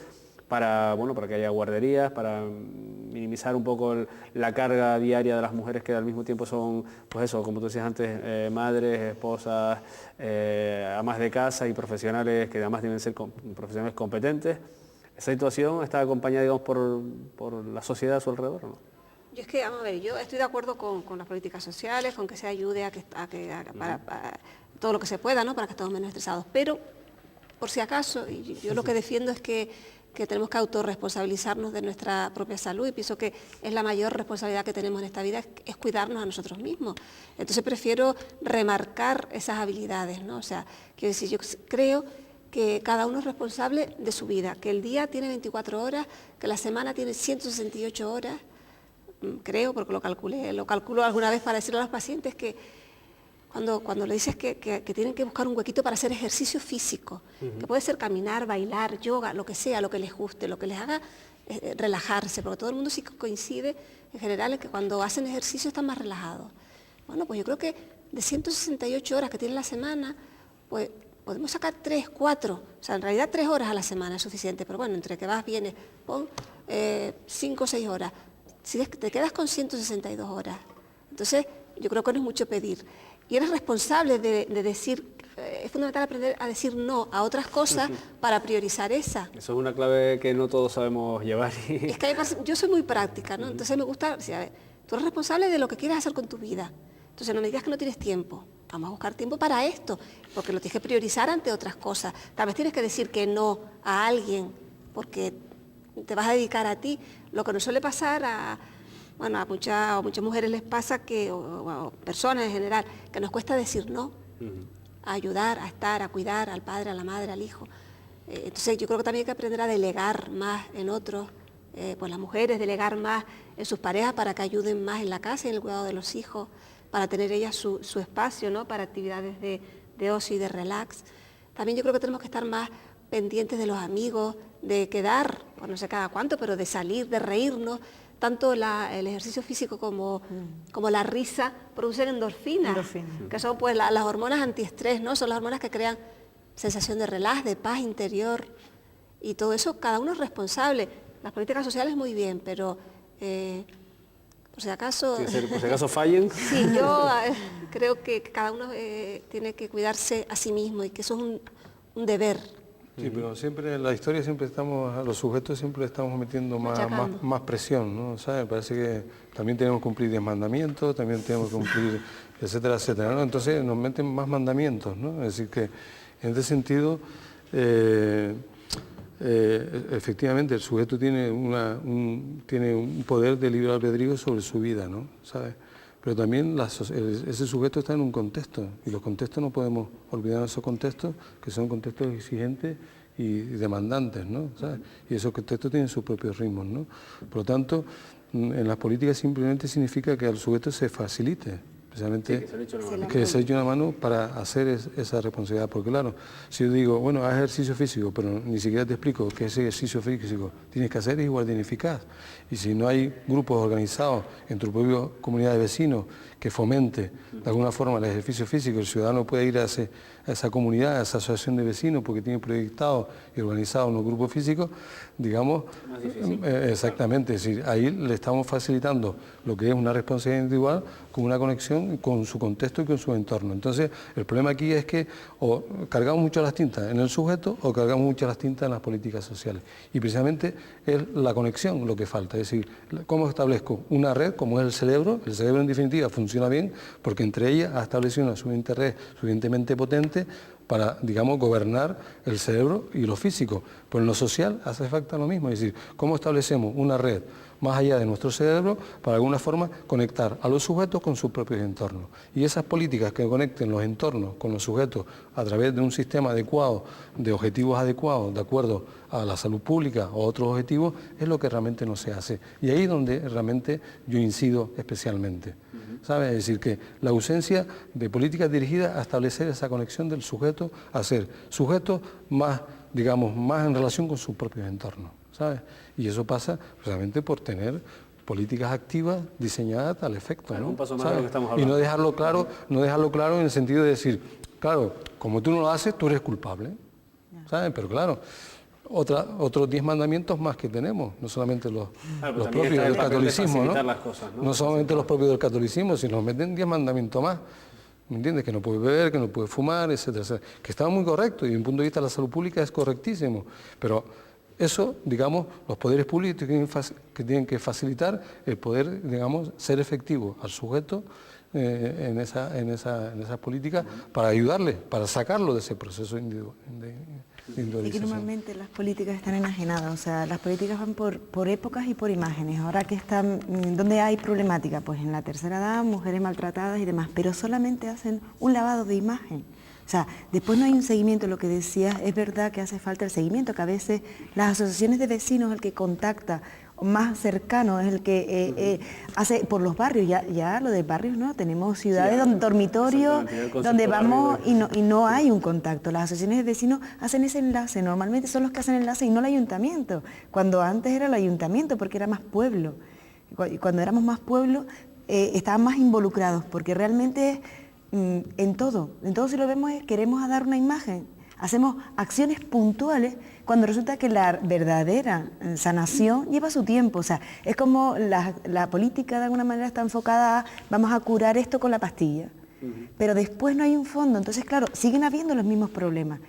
para que haya guarderías, para minimizar un poco la carga diaria de las mujeres que al mismo tiempo son, pues eso, como tú decías antes, madres, esposas, amas de casa y profesionales que además deben ser profesionales competentes. ¿Esa situación está acompañada, digamos, por la sociedad a su alrededor, ¿no? Yo es que, vamos a ver, yo estoy de acuerdo con las políticas sociales, con que se ayude para todo lo que se pueda, ¿no? Para que estemos menos estresados, pero por si acaso, y yo lo que defiendo es que tenemos que autorresponsabilizarnos de nuestra propia salud, y pienso que es la mayor responsabilidad que tenemos en esta vida, es cuidarnos a nosotros mismos. Entonces prefiero remarcar esas habilidades, ¿no? O sea, quiero decir, yo creo que cada uno es responsable de su vida, que el día tiene 24 horas, que la semana tiene 168 horas, creo, porque lo calculo alguna vez para decirle a los pacientes que cuando le dices que tienen que buscar un huequito para hacer ejercicio físico, que puede ser caminar, bailar, yoga, lo que sea, lo que les guste, lo que les haga relajarse, porque todo el mundo sí coincide en general en que cuando hacen ejercicio están más relajados. Bueno, pues yo creo que de 168 horas que tiene la semana, pues podemos sacar 3, 4, o sea, en realidad 3 horas a la semana es suficiente, pero bueno, entre que vas, vienes, pon 5 o 6 horas. Si te quedas con 162 horas, entonces yo creo que no es mucho pedir. Y eres responsable de decir, es fundamental aprender a decir no a otras cosas para priorizar esa. Eso es una clave que no todos sabemos llevar. Es que yo soy muy práctica, ¿no? Entonces me gusta, decir, a ver, tú eres responsable de lo que quieres hacer con tu vida. Entonces no me digas que no tienes tiempo. Vamos a buscar tiempo para esto, porque lo tienes que priorizar ante otras cosas. Tal vez tienes que decir que no a alguien, porque te vas a dedicar a ti. Lo que nos suele pasar a muchas mujeres les pasa o personas en general, que nos cuesta decir no, a ayudar, a estar, a cuidar al padre, a la madre, al hijo. Entonces yo creo que también hay que aprender a delegar más en otros, pues las mujeres delegar más en sus parejas para que ayuden más en la casa y en el cuidado de los hijos, para tener ellas su espacio, ¿no? Para actividades de ocio y de relax. También yo creo que tenemos que estar más pendientes de los amigos, de quedar, pues no sé cada cuánto, pero de salir, de reírnos. tanto el ejercicio físico como la risa producen endorfinas, que son pues las hormonas antiestrés, ¿no? Son las hormonas que crean sensación de relax, de paz interior, y todo eso cada uno es responsable. Las políticas sociales muy bien, pero por si acaso... Por si acaso fallen. Sí, yo creo que cada uno tiene que cuidarse a sí mismo y que eso es un deber. Sí, pero siempre en la historia siempre estamos, a los sujetos siempre estamos metiendo más presión, ¿no? ¿Sabes? Parece que también tenemos que cumplir 10 mandamientos, también tenemos que cumplir, etcétera, etcétera, ¿no? Entonces nos meten más mandamientos, ¿no? Es decir que en este sentido, efectivamente el sujeto tiene un poder de libre albedrío sobre su vida, ¿no? ¿Sabes? Pero también ese sujeto está en un contexto, y los contextos no podemos olvidar esos contextos, que son contextos exigentes y demandantes, ¿no? ¿Sabes? Y esos contextos tienen sus propios ritmos, ¿no? Por lo tanto, en las políticas simplemente significa que al sujeto se facilite, precisamente que se eche una mano para hacer esa responsabilidad. Porque claro, si yo digo, bueno, haz ejercicio físico, pero ni siquiera te explico que ese ejercicio físico tienes que hacer es igual de ineficaz. Y si no hay grupos organizados en tu propia comunidad de vecinos que fomente de alguna forma el ejercicio físico, el ciudadano puede ir a esa comunidad, a esa asociación de vecinos, porque tiene proyectado y organizado unos grupos físicos, digamos, exactamente, es decir, ahí le estamos facilitando lo que es una responsabilidad individual con una conexión con su contexto y con su entorno. Entonces, el problema aquí es que o cargamos mucho las tintas en el sujeto o cargamos mucho las tintas en las políticas sociales. Y precisamente es la conexión lo que falta, es decir, ¿cómo establezco una red como es el cerebro? El cerebro en definitiva funciona bien porque entre ellas ha establecido una suficiente red suficientemente potente para, digamos, gobernar el cerebro y lo físico. Pero en lo social hace falta lo mismo, es decir, ¿cómo establecemos una red más allá de nuestro cerebro para de alguna forma conectar a los sujetos con sus propios entornos? Y esas políticas que conecten los entornos con los sujetos a través de un sistema adecuado, de objetivos adecuados, de acuerdo a la salud pública o otros objetivos, es lo que realmente no se hace. Y ahí es donde realmente yo incido especialmente. ¿Sabes? Es decir, que la ausencia de políticas dirigidas a establecer esa conexión del sujeto a ser sujeto más, digamos, más en relación con sus propios entornos, ¿sabes? Y eso pasa precisamente por tener políticas activas diseñadas a tal efecto, claro, ¿no? un paso más de lo que estamos hablando. Y no dejarlo claro en el sentido de decir, claro, como tú no lo haces, tú eres culpable, ¿sabes? Pero claro, otros 10 mandamientos más que tenemos, no solamente los propios del catolicismo, ¿no? Las cosas, ¿no? No solamente los propios del catolicismo, sino nos meten 10 mandamientos más, ¿me entiendes? Que no puedes beber, que no puedes fumar, etcétera, etcétera. Que está muy correcto y desde un punto de vista de la salud pública es correctísimo, pero eso, digamos, los poderes públicos que tienen que facilitar el poder, digamos, ser efectivo al sujeto en esa política para ayudarle, para sacarlo de ese proceso individualización. Y que normalmente las políticas están enajenadas, o sea, las políticas van por épocas y por imágenes. Ahora que están, ¿dónde hay problemática? Pues en la tercera edad, mujeres maltratadas y demás, pero solamente hacen un lavado de imagen. O sea, después no hay un seguimiento, lo que decías, es verdad que hace falta el seguimiento, que a veces las asociaciones de vecinos, el que contacta más cercano es el que hace por los barrios, ya lo de barrios no, tenemos ciudades, dormitorios, donde vamos y no hay un contacto. Las asociaciones de vecinos hacen ese enlace, normalmente son los que hacen el enlace y no el ayuntamiento, cuando antes era el ayuntamiento porque era más pueblo. Cuando éramos más pueblo estaban más involucrados porque realmente en todo si lo vemos queremos dar una imagen, hacemos acciones puntuales cuando resulta que la verdadera sanación lleva su tiempo. O sea, es como la política de alguna manera está enfocada a vamos a curar esto con la pastilla, pero después no hay un fondo, entonces claro, siguen habiendo los mismos problemas,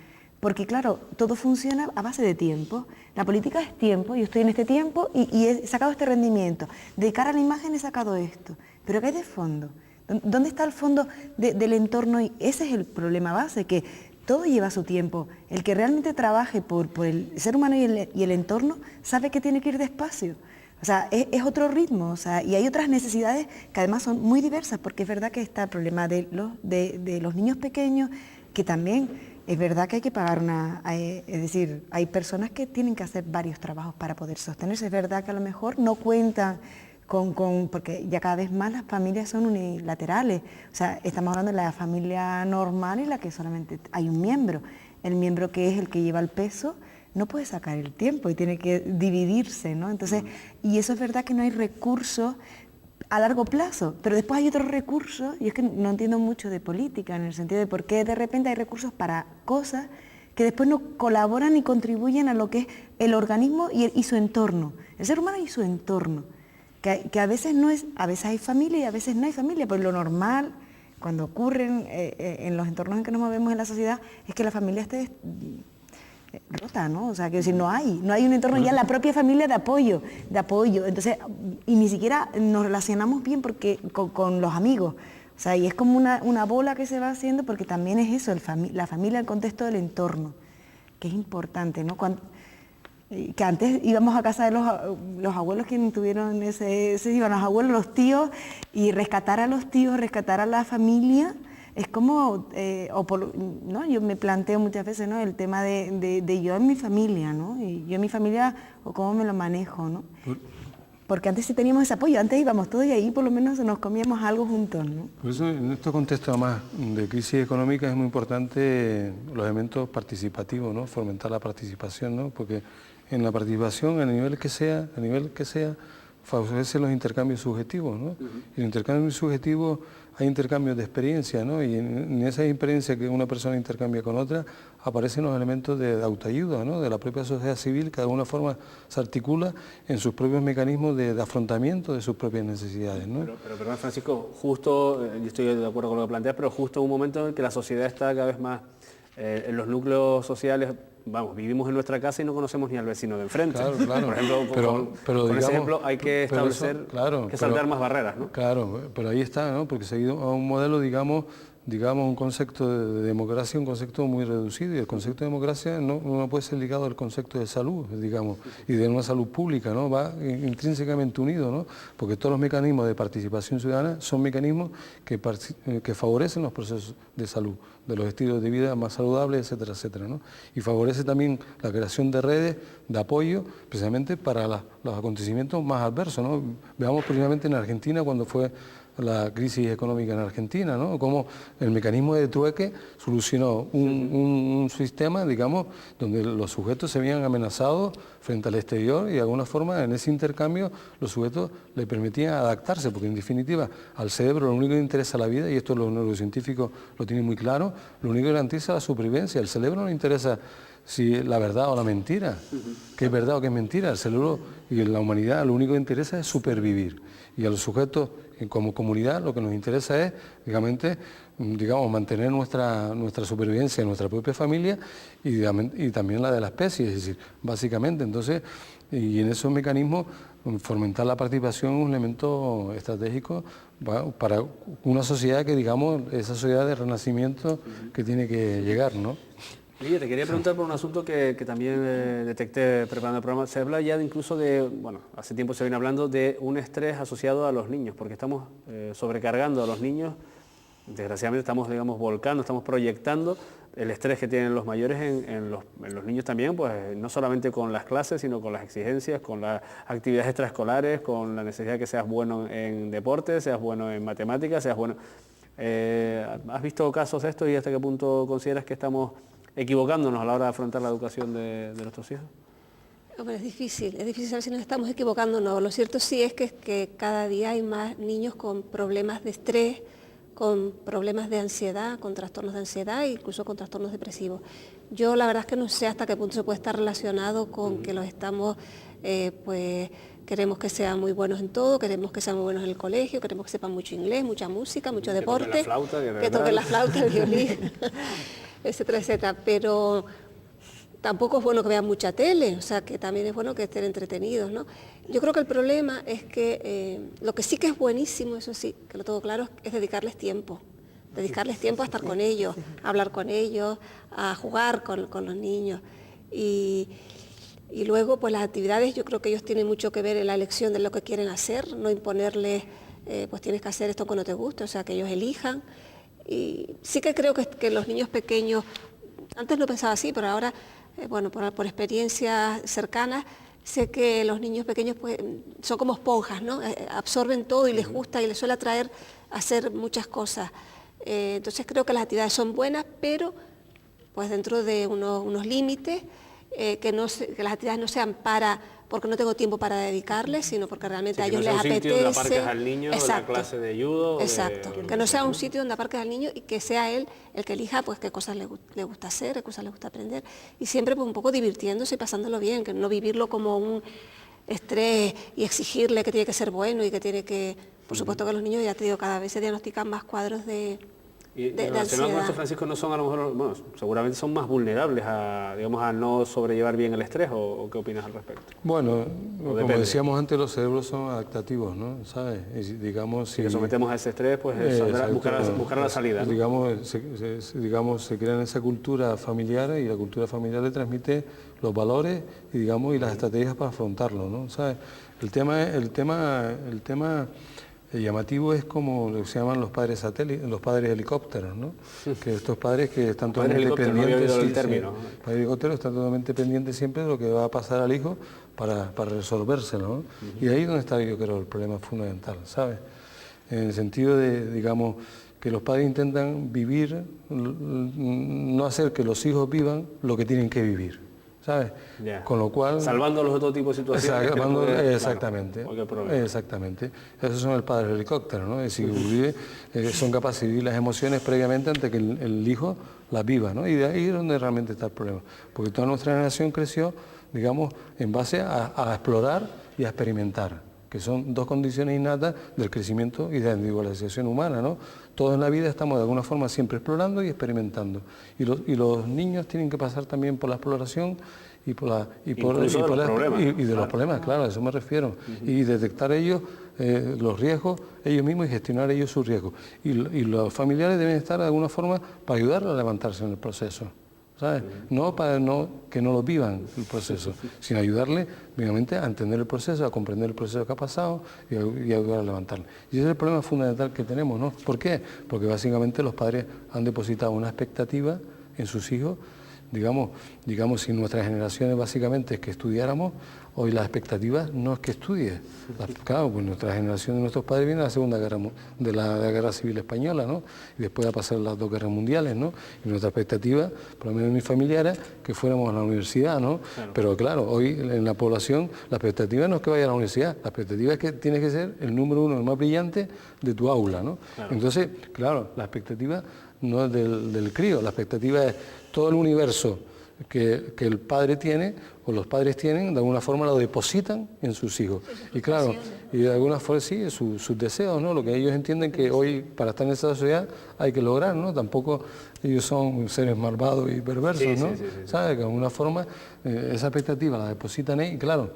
porque claro, todo funciona a base de tiempo. La política es tiempo, yo estoy en este tiempo y he sacado este rendimiento, de cara a la imagen he sacado esto, pero ¿qué hay de fondo? ¿Dónde está el fondo del entorno? Y ese es el problema base, que todo lleva su tiempo. El que realmente trabaje por el ser humano y el entorno sabe que tiene que ir despacio. O sea, es otro ritmo, o sea, y hay otras necesidades que además son muy diversas, porque es verdad que está el problema de los niños pequeños, que también es verdad que hay que pagar es decir, hay personas que tienen que hacer varios trabajos para poder sostenerse. Es verdad que a lo mejor no cuentan porque ya cada vez más las familias son unilaterales, o sea, estamos hablando de la familia normal y la que solamente hay un miembro, el miembro que es el que lleva el peso no puede sacar el tiempo y tiene que dividirse, ¿no? Entonces, y eso es verdad que no hay recursos a largo plazo, pero después hay otros recursos, y es que no entiendo mucho de política, en el sentido de por qué de repente hay recursos para cosas que después no colaboran y contribuyen a lo que es el organismo y su entorno, el ser humano y su entorno, que a veces no es, a veces hay familia y a veces no hay familia, pues lo normal, cuando ocurren en los entornos en que nos movemos en la sociedad, es que la familia esté rota, ¿no? O sea, que decir, no hay un entorno ya, la propia familia de apoyo, entonces, y ni siquiera nos relacionamos bien porque con los amigos, o sea, y es como una bola que se va haciendo porque también es eso, la familia, el contexto del entorno, que es importante, ¿no? Que antes íbamos a casa de los abuelos, quienes tuvieron ese iban los abuelos, los tíos, y rescatar a los tíos, rescatar a la familia, es como, ¿no? Yo me planteo muchas veces, ¿no? El tema de yo en mi familia, ¿no? Y yo en mi familia, o cómo me lo manejo, ¿no? Porque antes sí teníamos ese apoyo, antes íbamos todos y ahí por lo menos nos comíamos algo juntos, ¿no? Por eso en este contexto además de crisis económica es muy importante los elementos participativos, ¿no? Fomentar la participación, ¿no? Porque en la participación, a nivel que sea, favorecen los intercambios subjetivos, ¿no? Y el intercambio subjetivo hay intercambios de experiencia, ¿no? Y en esa experiencia que una persona intercambia con otra, aparecen los elementos de autoayuda, ¿no? De la propia sociedad civil, que de alguna forma se articula en sus propios mecanismos de afrontamiento de sus propias necesidades, ¿no? Pero perdón, Francisco, justo, yo estoy de acuerdo con lo que planteas, pero justo en un momento en que la sociedad está cada vez más en los núcleos sociales, vamos, vivimos en nuestra casa y no conocemos ni al vecino de enfrente. Claro. Por ejemplo, con digamos, ese ejemplo hay que establecer, saltar más barreras, ¿no? Claro, pero ahí está, ¿no? Porque se ha ido a un modelo, digamos, un concepto de democracia, un concepto muy reducido, y el concepto de democracia no puede ser ligado al concepto de salud, digamos, y de una salud pública, ¿no? Va intrínsecamente unido, ¿no? Porque todos los mecanismos de participación ciudadana son mecanismos que favorecen los procesos de salud, de los estilos de vida más saludables, etcétera, etcétera, ¿no? Y favorece también la creación de redes de apoyo precisamente para los acontecimientos más adversos, ¿no? Veamos precisamente en Argentina cuando fue la crisis económica en Argentina, ¿no? Cómo el mecanismo de trueque solucionó un sistema, digamos, donde los sujetos se veían amenazados frente al exterior y de alguna forma en ese intercambio los sujetos le permitían adaptarse, porque en definitiva al cerebro lo único que le interesa la vida, y esto los neurocientíficos lo tienen muy claro, lo único que le interesa es la supervivencia, al cerebro no le interesa si la verdad o la mentira, qué es verdad o qué es mentira, el cerebro y la humanidad lo único que interesa es supervivir, y a los sujetos como comunidad lo que nos interesa es, digamos, mantener nuestra supervivencia en nuestra propia familia y también la de la especie, es decir, básicamente, entonces, y en esos mecanismos fomentar la participación es un elemento estratégico para una sociedad que, digamos, esa sociedad de renacimiento que tiene que llegar, ¿no? Oye, te quería preguntar por un asunto que también detecté preparando el programa. Se habla ya incluso de, bueno, hace tiempo se viene hablando de un estrés asociado a los niños, porque estamos sobrecargando a los niños, desgraciadamente estamos, digamos, volcando, estamos proyectando el estrés que tienen los mayores en los niños también, pues no solamente con las clases, sino con las exigencias, con las actividades extraescolares, con la necesidad de que seas bueno en deporte, seas bueno en matemáticas, seas bueno... ¿Has visto casos de esto y hasta qué punto consideras que estamos equivocándonos a la hora de afrontar la educación de nuestros hijos? Hombre, es difícil saber si nos estamos equivocando o no. Lo cierto sí es que cada día hay más niños con problemas de estrés, con problemas de ansiedad, con trastornos de ansiedad e incluso con trastornos depresivos. Yo la verdad es que no sé hasta qué punto se puede estar relacionado con que los estamos, pues queremos que sean muy buenos en todo, queremos que sean muy buenos en el colegio, queremos que sepan mucho inglés, mucha música, mucho deporte, que toquen la flauta, el violín, etcétera, etcétera. Pero tampoco es bueno que vean mucha tele, o sea que también es bueno que estén entretenidos, ¿no? Yo creo que el problema es que lo que sí que es buenísimo, eso sí, que lo tengo claro, es dedicarles tiempo a estar con ellos, a hablar con ellos, a jugar con los niños. Y luego, pues las actividades, yo creo que ellos tienen mucho que ver en la elección de lo que quieren hacer, no imponerles, pues tienes que hacer esto que no te gusta, o sea, que ellos elijan. Y sí que creo que los niños pequeños, antes no pensaba así, pero ahora, bueno, por experiencias cercanas, sé que los niños pequeños pues, son como esponjas, ¿no? Absorben todo y les gusta y les suele atraer a hacer muchas cosas. Entonces creo que las actividades son buenas, pero pues dentro de unos límites que las actividades no sean porque no tengo tiempo para dedicarles, sino porque realmente a ellos les apetece. Que no sea un sitio donde aparques al niño, exacto, la clase de judo. Exacto, que no sea un sitio donde aparques al niño y que sea él el que elija pues qué cosas le gusta hacer, qué cosas le gusta aprender. Y siempre pues, un poco divirtiéndose y pasándolo bien, que no vivirlo como un estrés y exigirle que tiene que ser bueno y que tiene que... Por supuesto que los niños, ya te digo, cada vez se diagnostican más cuadros de relacionado con esto, Francisco, no son a lo mejor, bueno, seguramente son más vulnerables a no sobrellevar bien el estrés, ¿o qué opinas al respecto? Bueno, como decíamos antes, los cerebros son adaptativos, ¿no? ¿Sabes? Y, digamos, si le sometemos a ese estrés, pues buscar la salida, ¿no? Digamos, se crea en esa cultura familiar y la cultura familiar le transmite los valores y, digamos, y las estrategias para afrontarlo, ¿no? ¿Sabes? El tema llamativo es como lo que se llaman los padres satélites, los padres helicópteros, ¿no? Que estos padres que están totalmente pendientes, padres helicópteros están totalmente pendientes siempre de lo que va a pasar al hijo para resolvérselo, ¿no? Y ahí es donde está, yo creo, el problema fundamental, ¿sabes? En el sentido de, digamos, que los padres intentan vivir, no hacer que los hijos vivan lo que tienen que vivir, ¿sabes? Yeah. Con lo cual... Salvándolos de otro tipo de situaciones. Exactamente. Exactamente. Esos son el padre del helicóptero, ¿no? Es decir, son capaces de vivir las emociones previamente antes que el hijo las viva, ¿no? Y de ahí es donde realmente está el problema. Porque toda nuestra generación creció, digamos, en base a explorar y a experimentar, que son dos condiciones innatas del crecimiento y de la individualización humana, ¿no? Todos en la vida estamos de alguna forma siempre explorando y experimentando. Y los niños tienen que pasar también por la exploración y de los problemas, claro, a eso me refiero. Y detectar ellos los riesgos, ellos mismos, y gestionar ellos sus riesgos. Y los familiares deben estar de alguna forma para ayudarlos a levantarse en el proceso, ¿sabes? No para que no lo vivan el proceso, sino ayudarle, obviamente, a entender el proceso, a comprender el proceso que ha pasado y ayudar a levantarle. Y ese es el problema fundamental que tenemos, ¿no? ¿Por qué? Porque básicamente los padres han depositado una expectativa en sus hijos. Digamos, si nuestras generaciones básicamente es que estudiáramos, hoy la expectativa no es que estudie. Claro, pues nuestra generación de nuestros padres viene de la Segunda Guerra, de la Guerra Civil Española, ¿no? Y después a pasar las dos guerras mundiales, ¿no? Y nuestra expectativa, por lo menos en mi familia, era que fuéramos a la universidad, ¿no? Claro. Pero claro, hoy en la población la expectativa no es que vaya a la universidad, la expectativa es que tienes que ser el número uno, el más brillante de tu aula, ¿no? Claro. Entonces, claro, la expectativa no es del crío, la expectativa es todo el universo que el padre tiene o los padres tienen, de alguna forma lo depositan en sus hijos. Y claro, y de alguna forma sí, sus deseos, ¿no? Lo que ellos entienden que hoy para estar en esta sociedad hay que lograr, ¿no? Tampoco ellos son seres malvados y perversos, ¿no? ¿Sabes? Que de alguna forma esa expectativa la depositan ahí, y claro,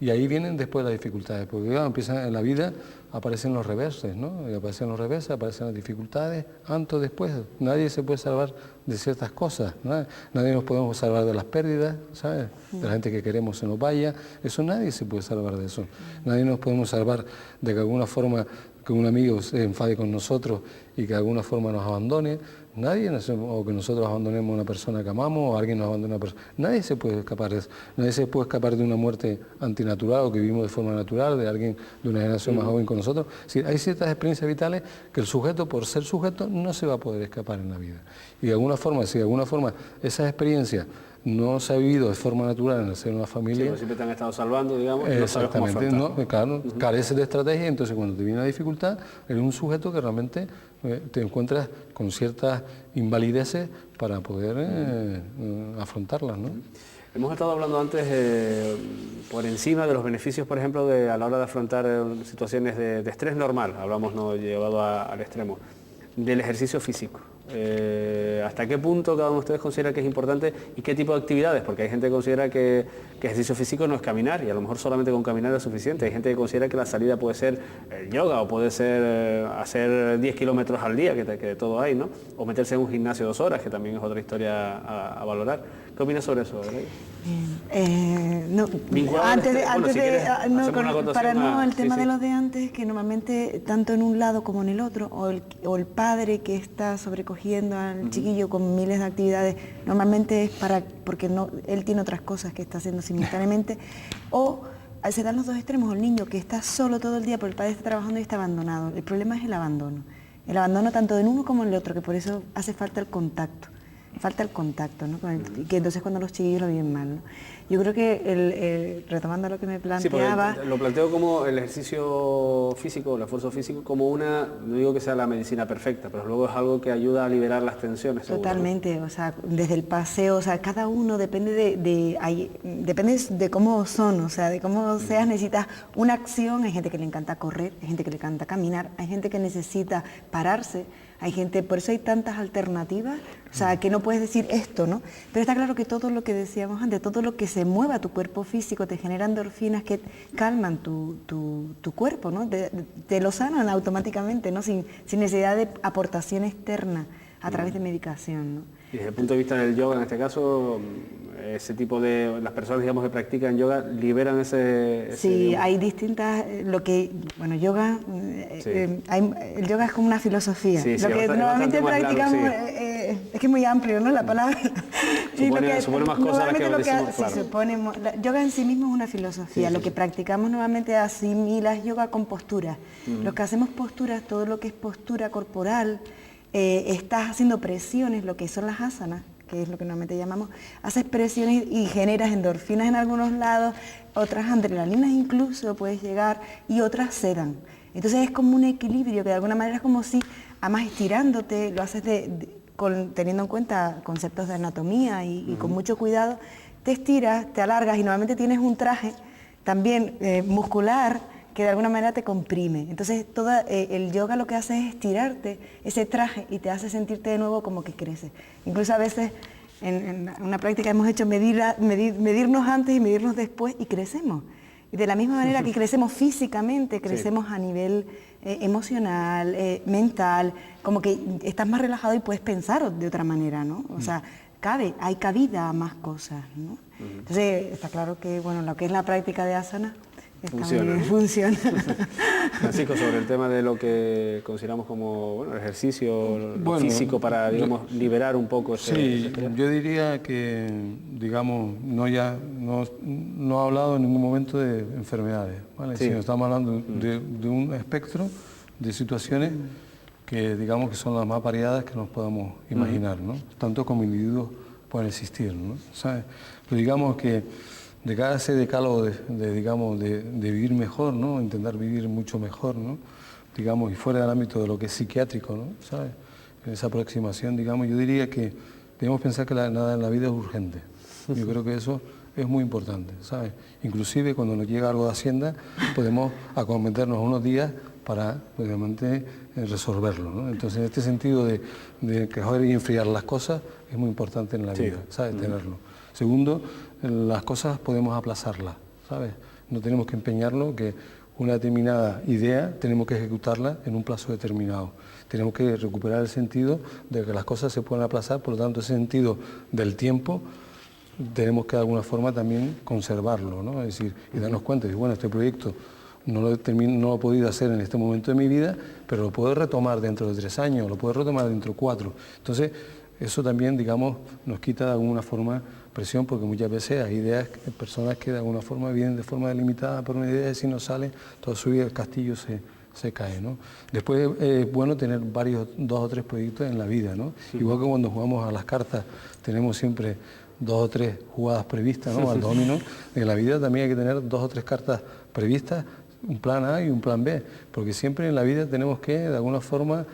y ahí vienen después las dificultades, porque claro, empiezan en la vida, aparecen los reverses, ¿no? Y aparecen los reverses, aparecen las dificultades, antes o después. Nadie se puede salvar de ciertas cosas, ¿no? Nadie nos podemos salvar de las pérdidas, ¿sabes? De la gente que queremos se nos vaya, eso nadie se puede salvar de eso. Nadie nos podemos salvar de que de alguna forma que un amigo se enfade con nosotros y que de alguna forma nos abandone. Nadie, o que nosotros abandonemos a una persona que amamos, o alguien nos abandone a una persona. Nadie se puede escapar de eso. Nadie se puede escapar de una muerte antinatural o que vivimos de forma natural, de alguien de una generación más joven con nosotros. Sí, hay ciertas experiencias vitales que el sujeto, por ser sujeto, no se va a poder escapar en la vida. Y de alguna forma, si de alguna forma esas experiencias no se ha vivido de forma natural en el seno de una familia. Sí, siempre te han estado salvando, digamos. Exactamente, no, claro, careces de estrategia, entonces cuando te viene la dificultad, eres un sujeto que realmente te encuentras con ciertas invalideces para poder afrontarlas, ¿no? Hemos estado hablando antes por encima de los beneficios, por ejemplo, a la hora de afrontar situaciones de estrés normal, hablamos no llevado al extremo, del ejercicio físico. ¿Hasta qué punto cada uno de ustedes considera que es importante y qué tipo de actividades? Porque hay gente que considera que ejercicio físico no es caminar y a lo mejor solamente con caminar es suficiente. Hay gente que considera que la salida puede ser el yoga o puede ser hacer 10 kilómetros al día, que de todo hay, ¿no? O meterse en un gimnasio 2 horas, que también es otra historia a valorar. ¿Qué opinas sobre eso, Adelaide? No, el tema de los de antes, que normalmente tanto en un lado como en el otro, o el padre que está sobrecogiendo al chiquillo con miles de actividades, normalmente es porque él tiene otras cosas que está haciendo simultáneamente, o se dan los dos extremos, el niño que está solo todo el día porque el padre está trabajando y está abandonado. El problema es el abandono tanto en uno como en el otro, que por eso hace falta el contacto. falta el contacto, ¿no? Y que entonces cuando los chiquillos lo viven mal, ¿no? Yo creo que, retomando lo que me planteaba... Sí, lo planteo como el ejercicio físico, el esfuerzo físico, como una, no digo que sea la medicina perfecta, pero luego es algo que ayuda a liberar las tensiones. Seguro, totalmente, ¿no? O sea, desde el paseo, o sea, cada uno depende depende de cómo son, o sea, de cómo seas, necesitas una acción, hay gente que le encanta correr, hay gente que le encanta caminar, hay gente que necesita pararse, hay gente, por eso hay tantas alternativas, o sea, que no puedes decir esto, ¿no? Pero está claro que todo lo que decíamos antes, todo lo que se mueva tu cuerpo físico te genera endorfinas que calman tu cuerpo, ¿no? Te lo sanan automáticamente, ¿no? Sin necesidad de aportación externa a través de medicación, ¿no? Y desde el punto de vista del yoga, en este caso, ese tipo de, las personas, digamos, que practican yoga, liberan ese sí, digamos, hay distintas, yoga, sí. El yoga es como una filosofía. Sí, lo que normalmente practicamos, largo, sí. Es que es muy amplio, ¿no? La palabra. Supone más cosas las que decimos, claro. Yoga en sí mismo es una filosofía. Sí, lo sí, que practicamos normalmente asimilas yoga con posturas. Lo que hacemos posturas, todo lo que es postura corporal, estás haciendo presiones, lo que son las asanas, que es lo que normalmente llamamos, haces presiones y generas endorfinas en algunos lados, otras adrenalinas incluso puedes llegar y otras sedan. Entonces es como un equilibrio que de alguna manera es como si, además estirándote, lo haces teniendo en cuenta conceptos de anatomía y con mucho cuidado, te estiras, te alargas y normalmente tienes un traje también muscular que de alguna manera te comprime. Entonces el yoga lo que hace es estirarte ese traje y te hace sentirte de nuevo como que creces. Incluso a veces en una práctica hemos hecho medirnos antes y medirnos después y crecemos. Y de la misma manera que crecemos físicamente, crecemos a nivel emocional, mental, como que estás más relajado y puedes pensar de otra manera, ¿no? O sea, hay cabida a más cosas, ¿no? Entonces está claro que, bueno, lo que es la práctica de asana funciona. Francisco, sobre el tema de lo que consideramos como el ejercicio físico para, digamos, liberar un poco ese yo diría que, digamos, no ha hablado en ningún momento de enfermedades, ¿vale? Sino estamos hablando de un espectro de situaciones que, digamos, que son las más variadas que nos podamos imaginar, ¿no? Tanto como individuos pueden existir, ¿no? ¿Sabes? Pero digamos que de cada ese decálogo de vivir mejor, ¿no? Intentar vivir mucho mejor, ¿no? Digamos, y fuera del ámbito de lo que es psiquiátrico, ¿no? ¿Sabes? En esa aproximación, digamos, yo diría que debemos pensar que nada en la vida es urgente. Yo creo que eso es muy importante, ¿sabes? Inclusive cuando nos llega algo de Hacienda, podemos acometernos unos días para, obviamente, resolverlo, ¿no? Entonces, en este sentido de coger y enfriar las cosas, es muy importante en la vida, ¿sabes? Tenerlo. Segundo, las cosas podemos aplazarlas, ¿sabes? No tenemos que empeñarlo, que una determinada idea tenemos que ejecutarla en un plazo determinado. Tenemos que recuperar el sentido de que las cosas se pueden aplazar, por lo tanto, ese sentido del tiempo tenemos que de alguna forma también conservarlo, ¿no? Es decir, y darnos cuenta de que, bueno, este proyecto no lo he podido hacer en este momento de mi vida, pero lo puedo retomar dentro de 3 años, lo puedo retomar dentro de 4. Entonces, eso también, digamos, nos quita de alguna forma presión, porque muchas veces hay personas que de alguna forma vienen de forma delimitada por una idea y si no sale, toda su vida el castillo se cae, ¿no? Después es bueno tener 2 o 3 proyectos en la vida, ¿no? Igual que cuando jugamos a las cartas tenemos siempre 2 o 3 jugadas previstas, ¿no? Al dominó, en la vida también hay que tener 2 o 3 cartas previstas, un plan A y un plan B, porque siempre en la vida tenemos que, de alguna forma,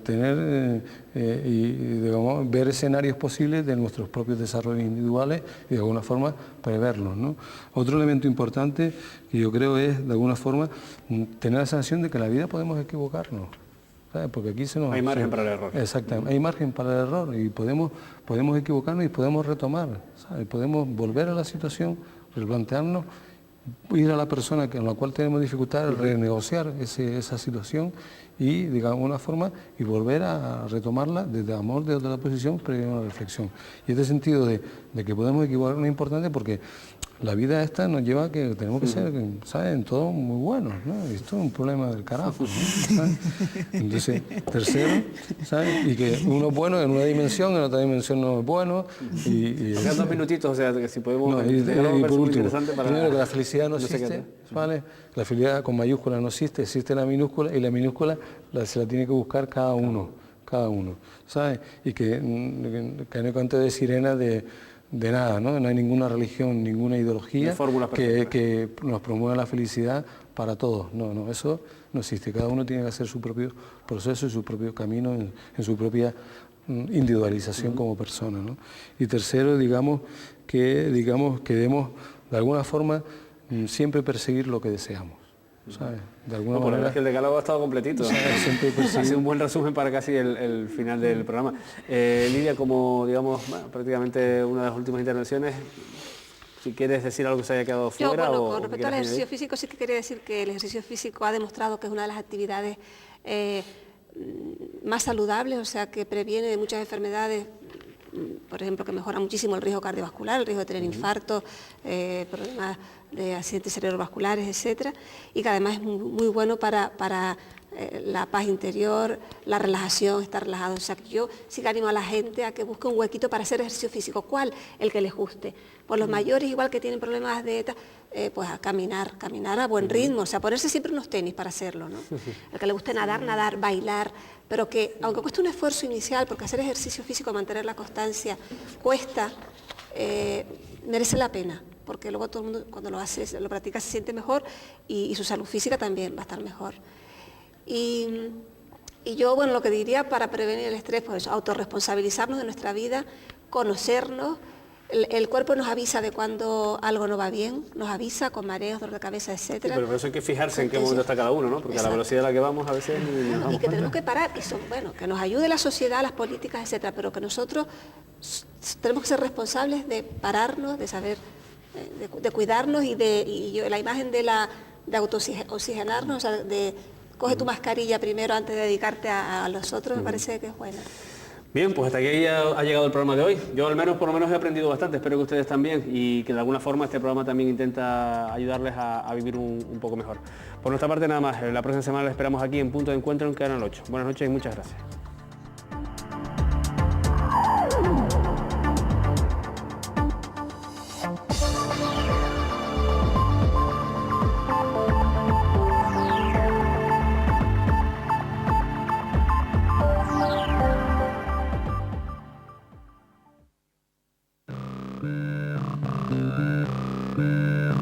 tener digamos, ver escenarios posibles de nuestros propios desarrollos individuales y de alguna forma preverlos, ¿no? Otro elemento importante que yo creo es, de alguna forma, tener la sensación de que en la vida podemos equivocarnos, ¿sabes? Porque aquí hay margen para el error. Exactamente, hay margen para el error y podemos equivocarnos y podemos retomar, ¿sabes? Podemos volver a la situación, replantearnos, ir a la persona con la cual tenemos dificultad, renegociar esa situación y, de alguna forma, y volver a retomarla desde amor, desde la posición, previa a una reflexión. Y este sentido de que podemos equivocarnos es importante porque la vida esta nos lleva a que tenemos que ser, ¿sabes?, en todo muy buenos, ¿no? Y esto es un problema del carajo, ¿no? ¿Sabes? Entonces, tercero, ¿sabes? Y que uno es bueno en una dimensión, en otra dimensión no es bueno. Quedan 2 minutitos, o sea, que si podemos... No, y por último, primero que la felicidad no existe, ¿vale? La felicidad con mayúscula no existe, existe la minúscula y la minúscula se la tiene que buscar cada uno. cada uno, ¿sabes? Y que no hay canto de sirena de nada, ¿no? No hay ninguna religión, ninguna ideología que nos promueva la felicidad para todos. No, eso no existe. Cada uno tiene que hacer su propio proceso y su propio camino en su propia individualización como persona, ¿no? Y tercero, digamos que debemos de alguna forma siempre perseguir lo que deseamos, ¿sabes? De alguna manera. La verdad es que el decálogo ha estado completito. Siempre Ha sido un buen resumen para casi el final del programa. Lidia, como digamos, prácticamente una de las últimas intervenciones, si quieres decir algo que se haya quedado fuera. Yo, con respecto al ejercicio físico, sí que quería decir que el ejercicio físico ha demostrado que es una de las actividades más saludables, o sea, que previene de muchas enfermedades, por ejemplo, que mejora muchísimo el riesgo cardiovascular, el riesgo de tener infartos, problemas de accidentes cerebrovasculares, etcétera, y que además es muy bueno para la paz interior, la relajación, estar relajado. O sea, que yo sí que animo a la gente a que busque un huequito para hacer ejercicio físico. ¿Cuál? El que les guste. Por los mayores, igual que tienen problemas de pues a caminar a buen ritmo, o sea, ponerse siempre unos tenis para hacerlo, ¿no? El que le guste nadar, bailar, pero que, aunque cueste un esfuerzo inicial, porque hacer ejercicio físico, mantener la constancia, cuesta, merece la pena, porque luego todo el mundo, cuando lo practica, se siente mejor y su salud física también va a estar mejor. Y yo, bueno, lo que diría para prevenir el estrés, pues autorresponsabilizarnos de nuestra vida, conocernos. El cuerpo nos avisa de cuando algo no va bien, nos avisa con mareos, dolor de cabeza, etcétera. Sí, pero por eso hay que fijarse en qué momento está cada uno, ¿no? Porque a la velocidad a la que vamos a veces ni nos damos y que cuenta. tenemos que parar, que nos ayude la sociedad, las políticas, etcétera, pero que nosotros tenemos que ser responsables de pararnos, de saber, de cuidarnos la imagen de autooxigenarnos, o sea, de coge tu mascarilla primero antes de dedicarte a los otros, me parece que es buena. Bien, pues hasta aquí ya ha llegado el programa de hoy. Yo por lo menos he aprendido bastante, espero que ustedes también, y que de alguna forma este programa también intenta ayudarles a vivir un poco mejor. Por nuestra parte nada más, la próxima semana les esperamos aquí en Punto de Encuentro en Canal 8. Buenas noches y muchas gracias. Thank you.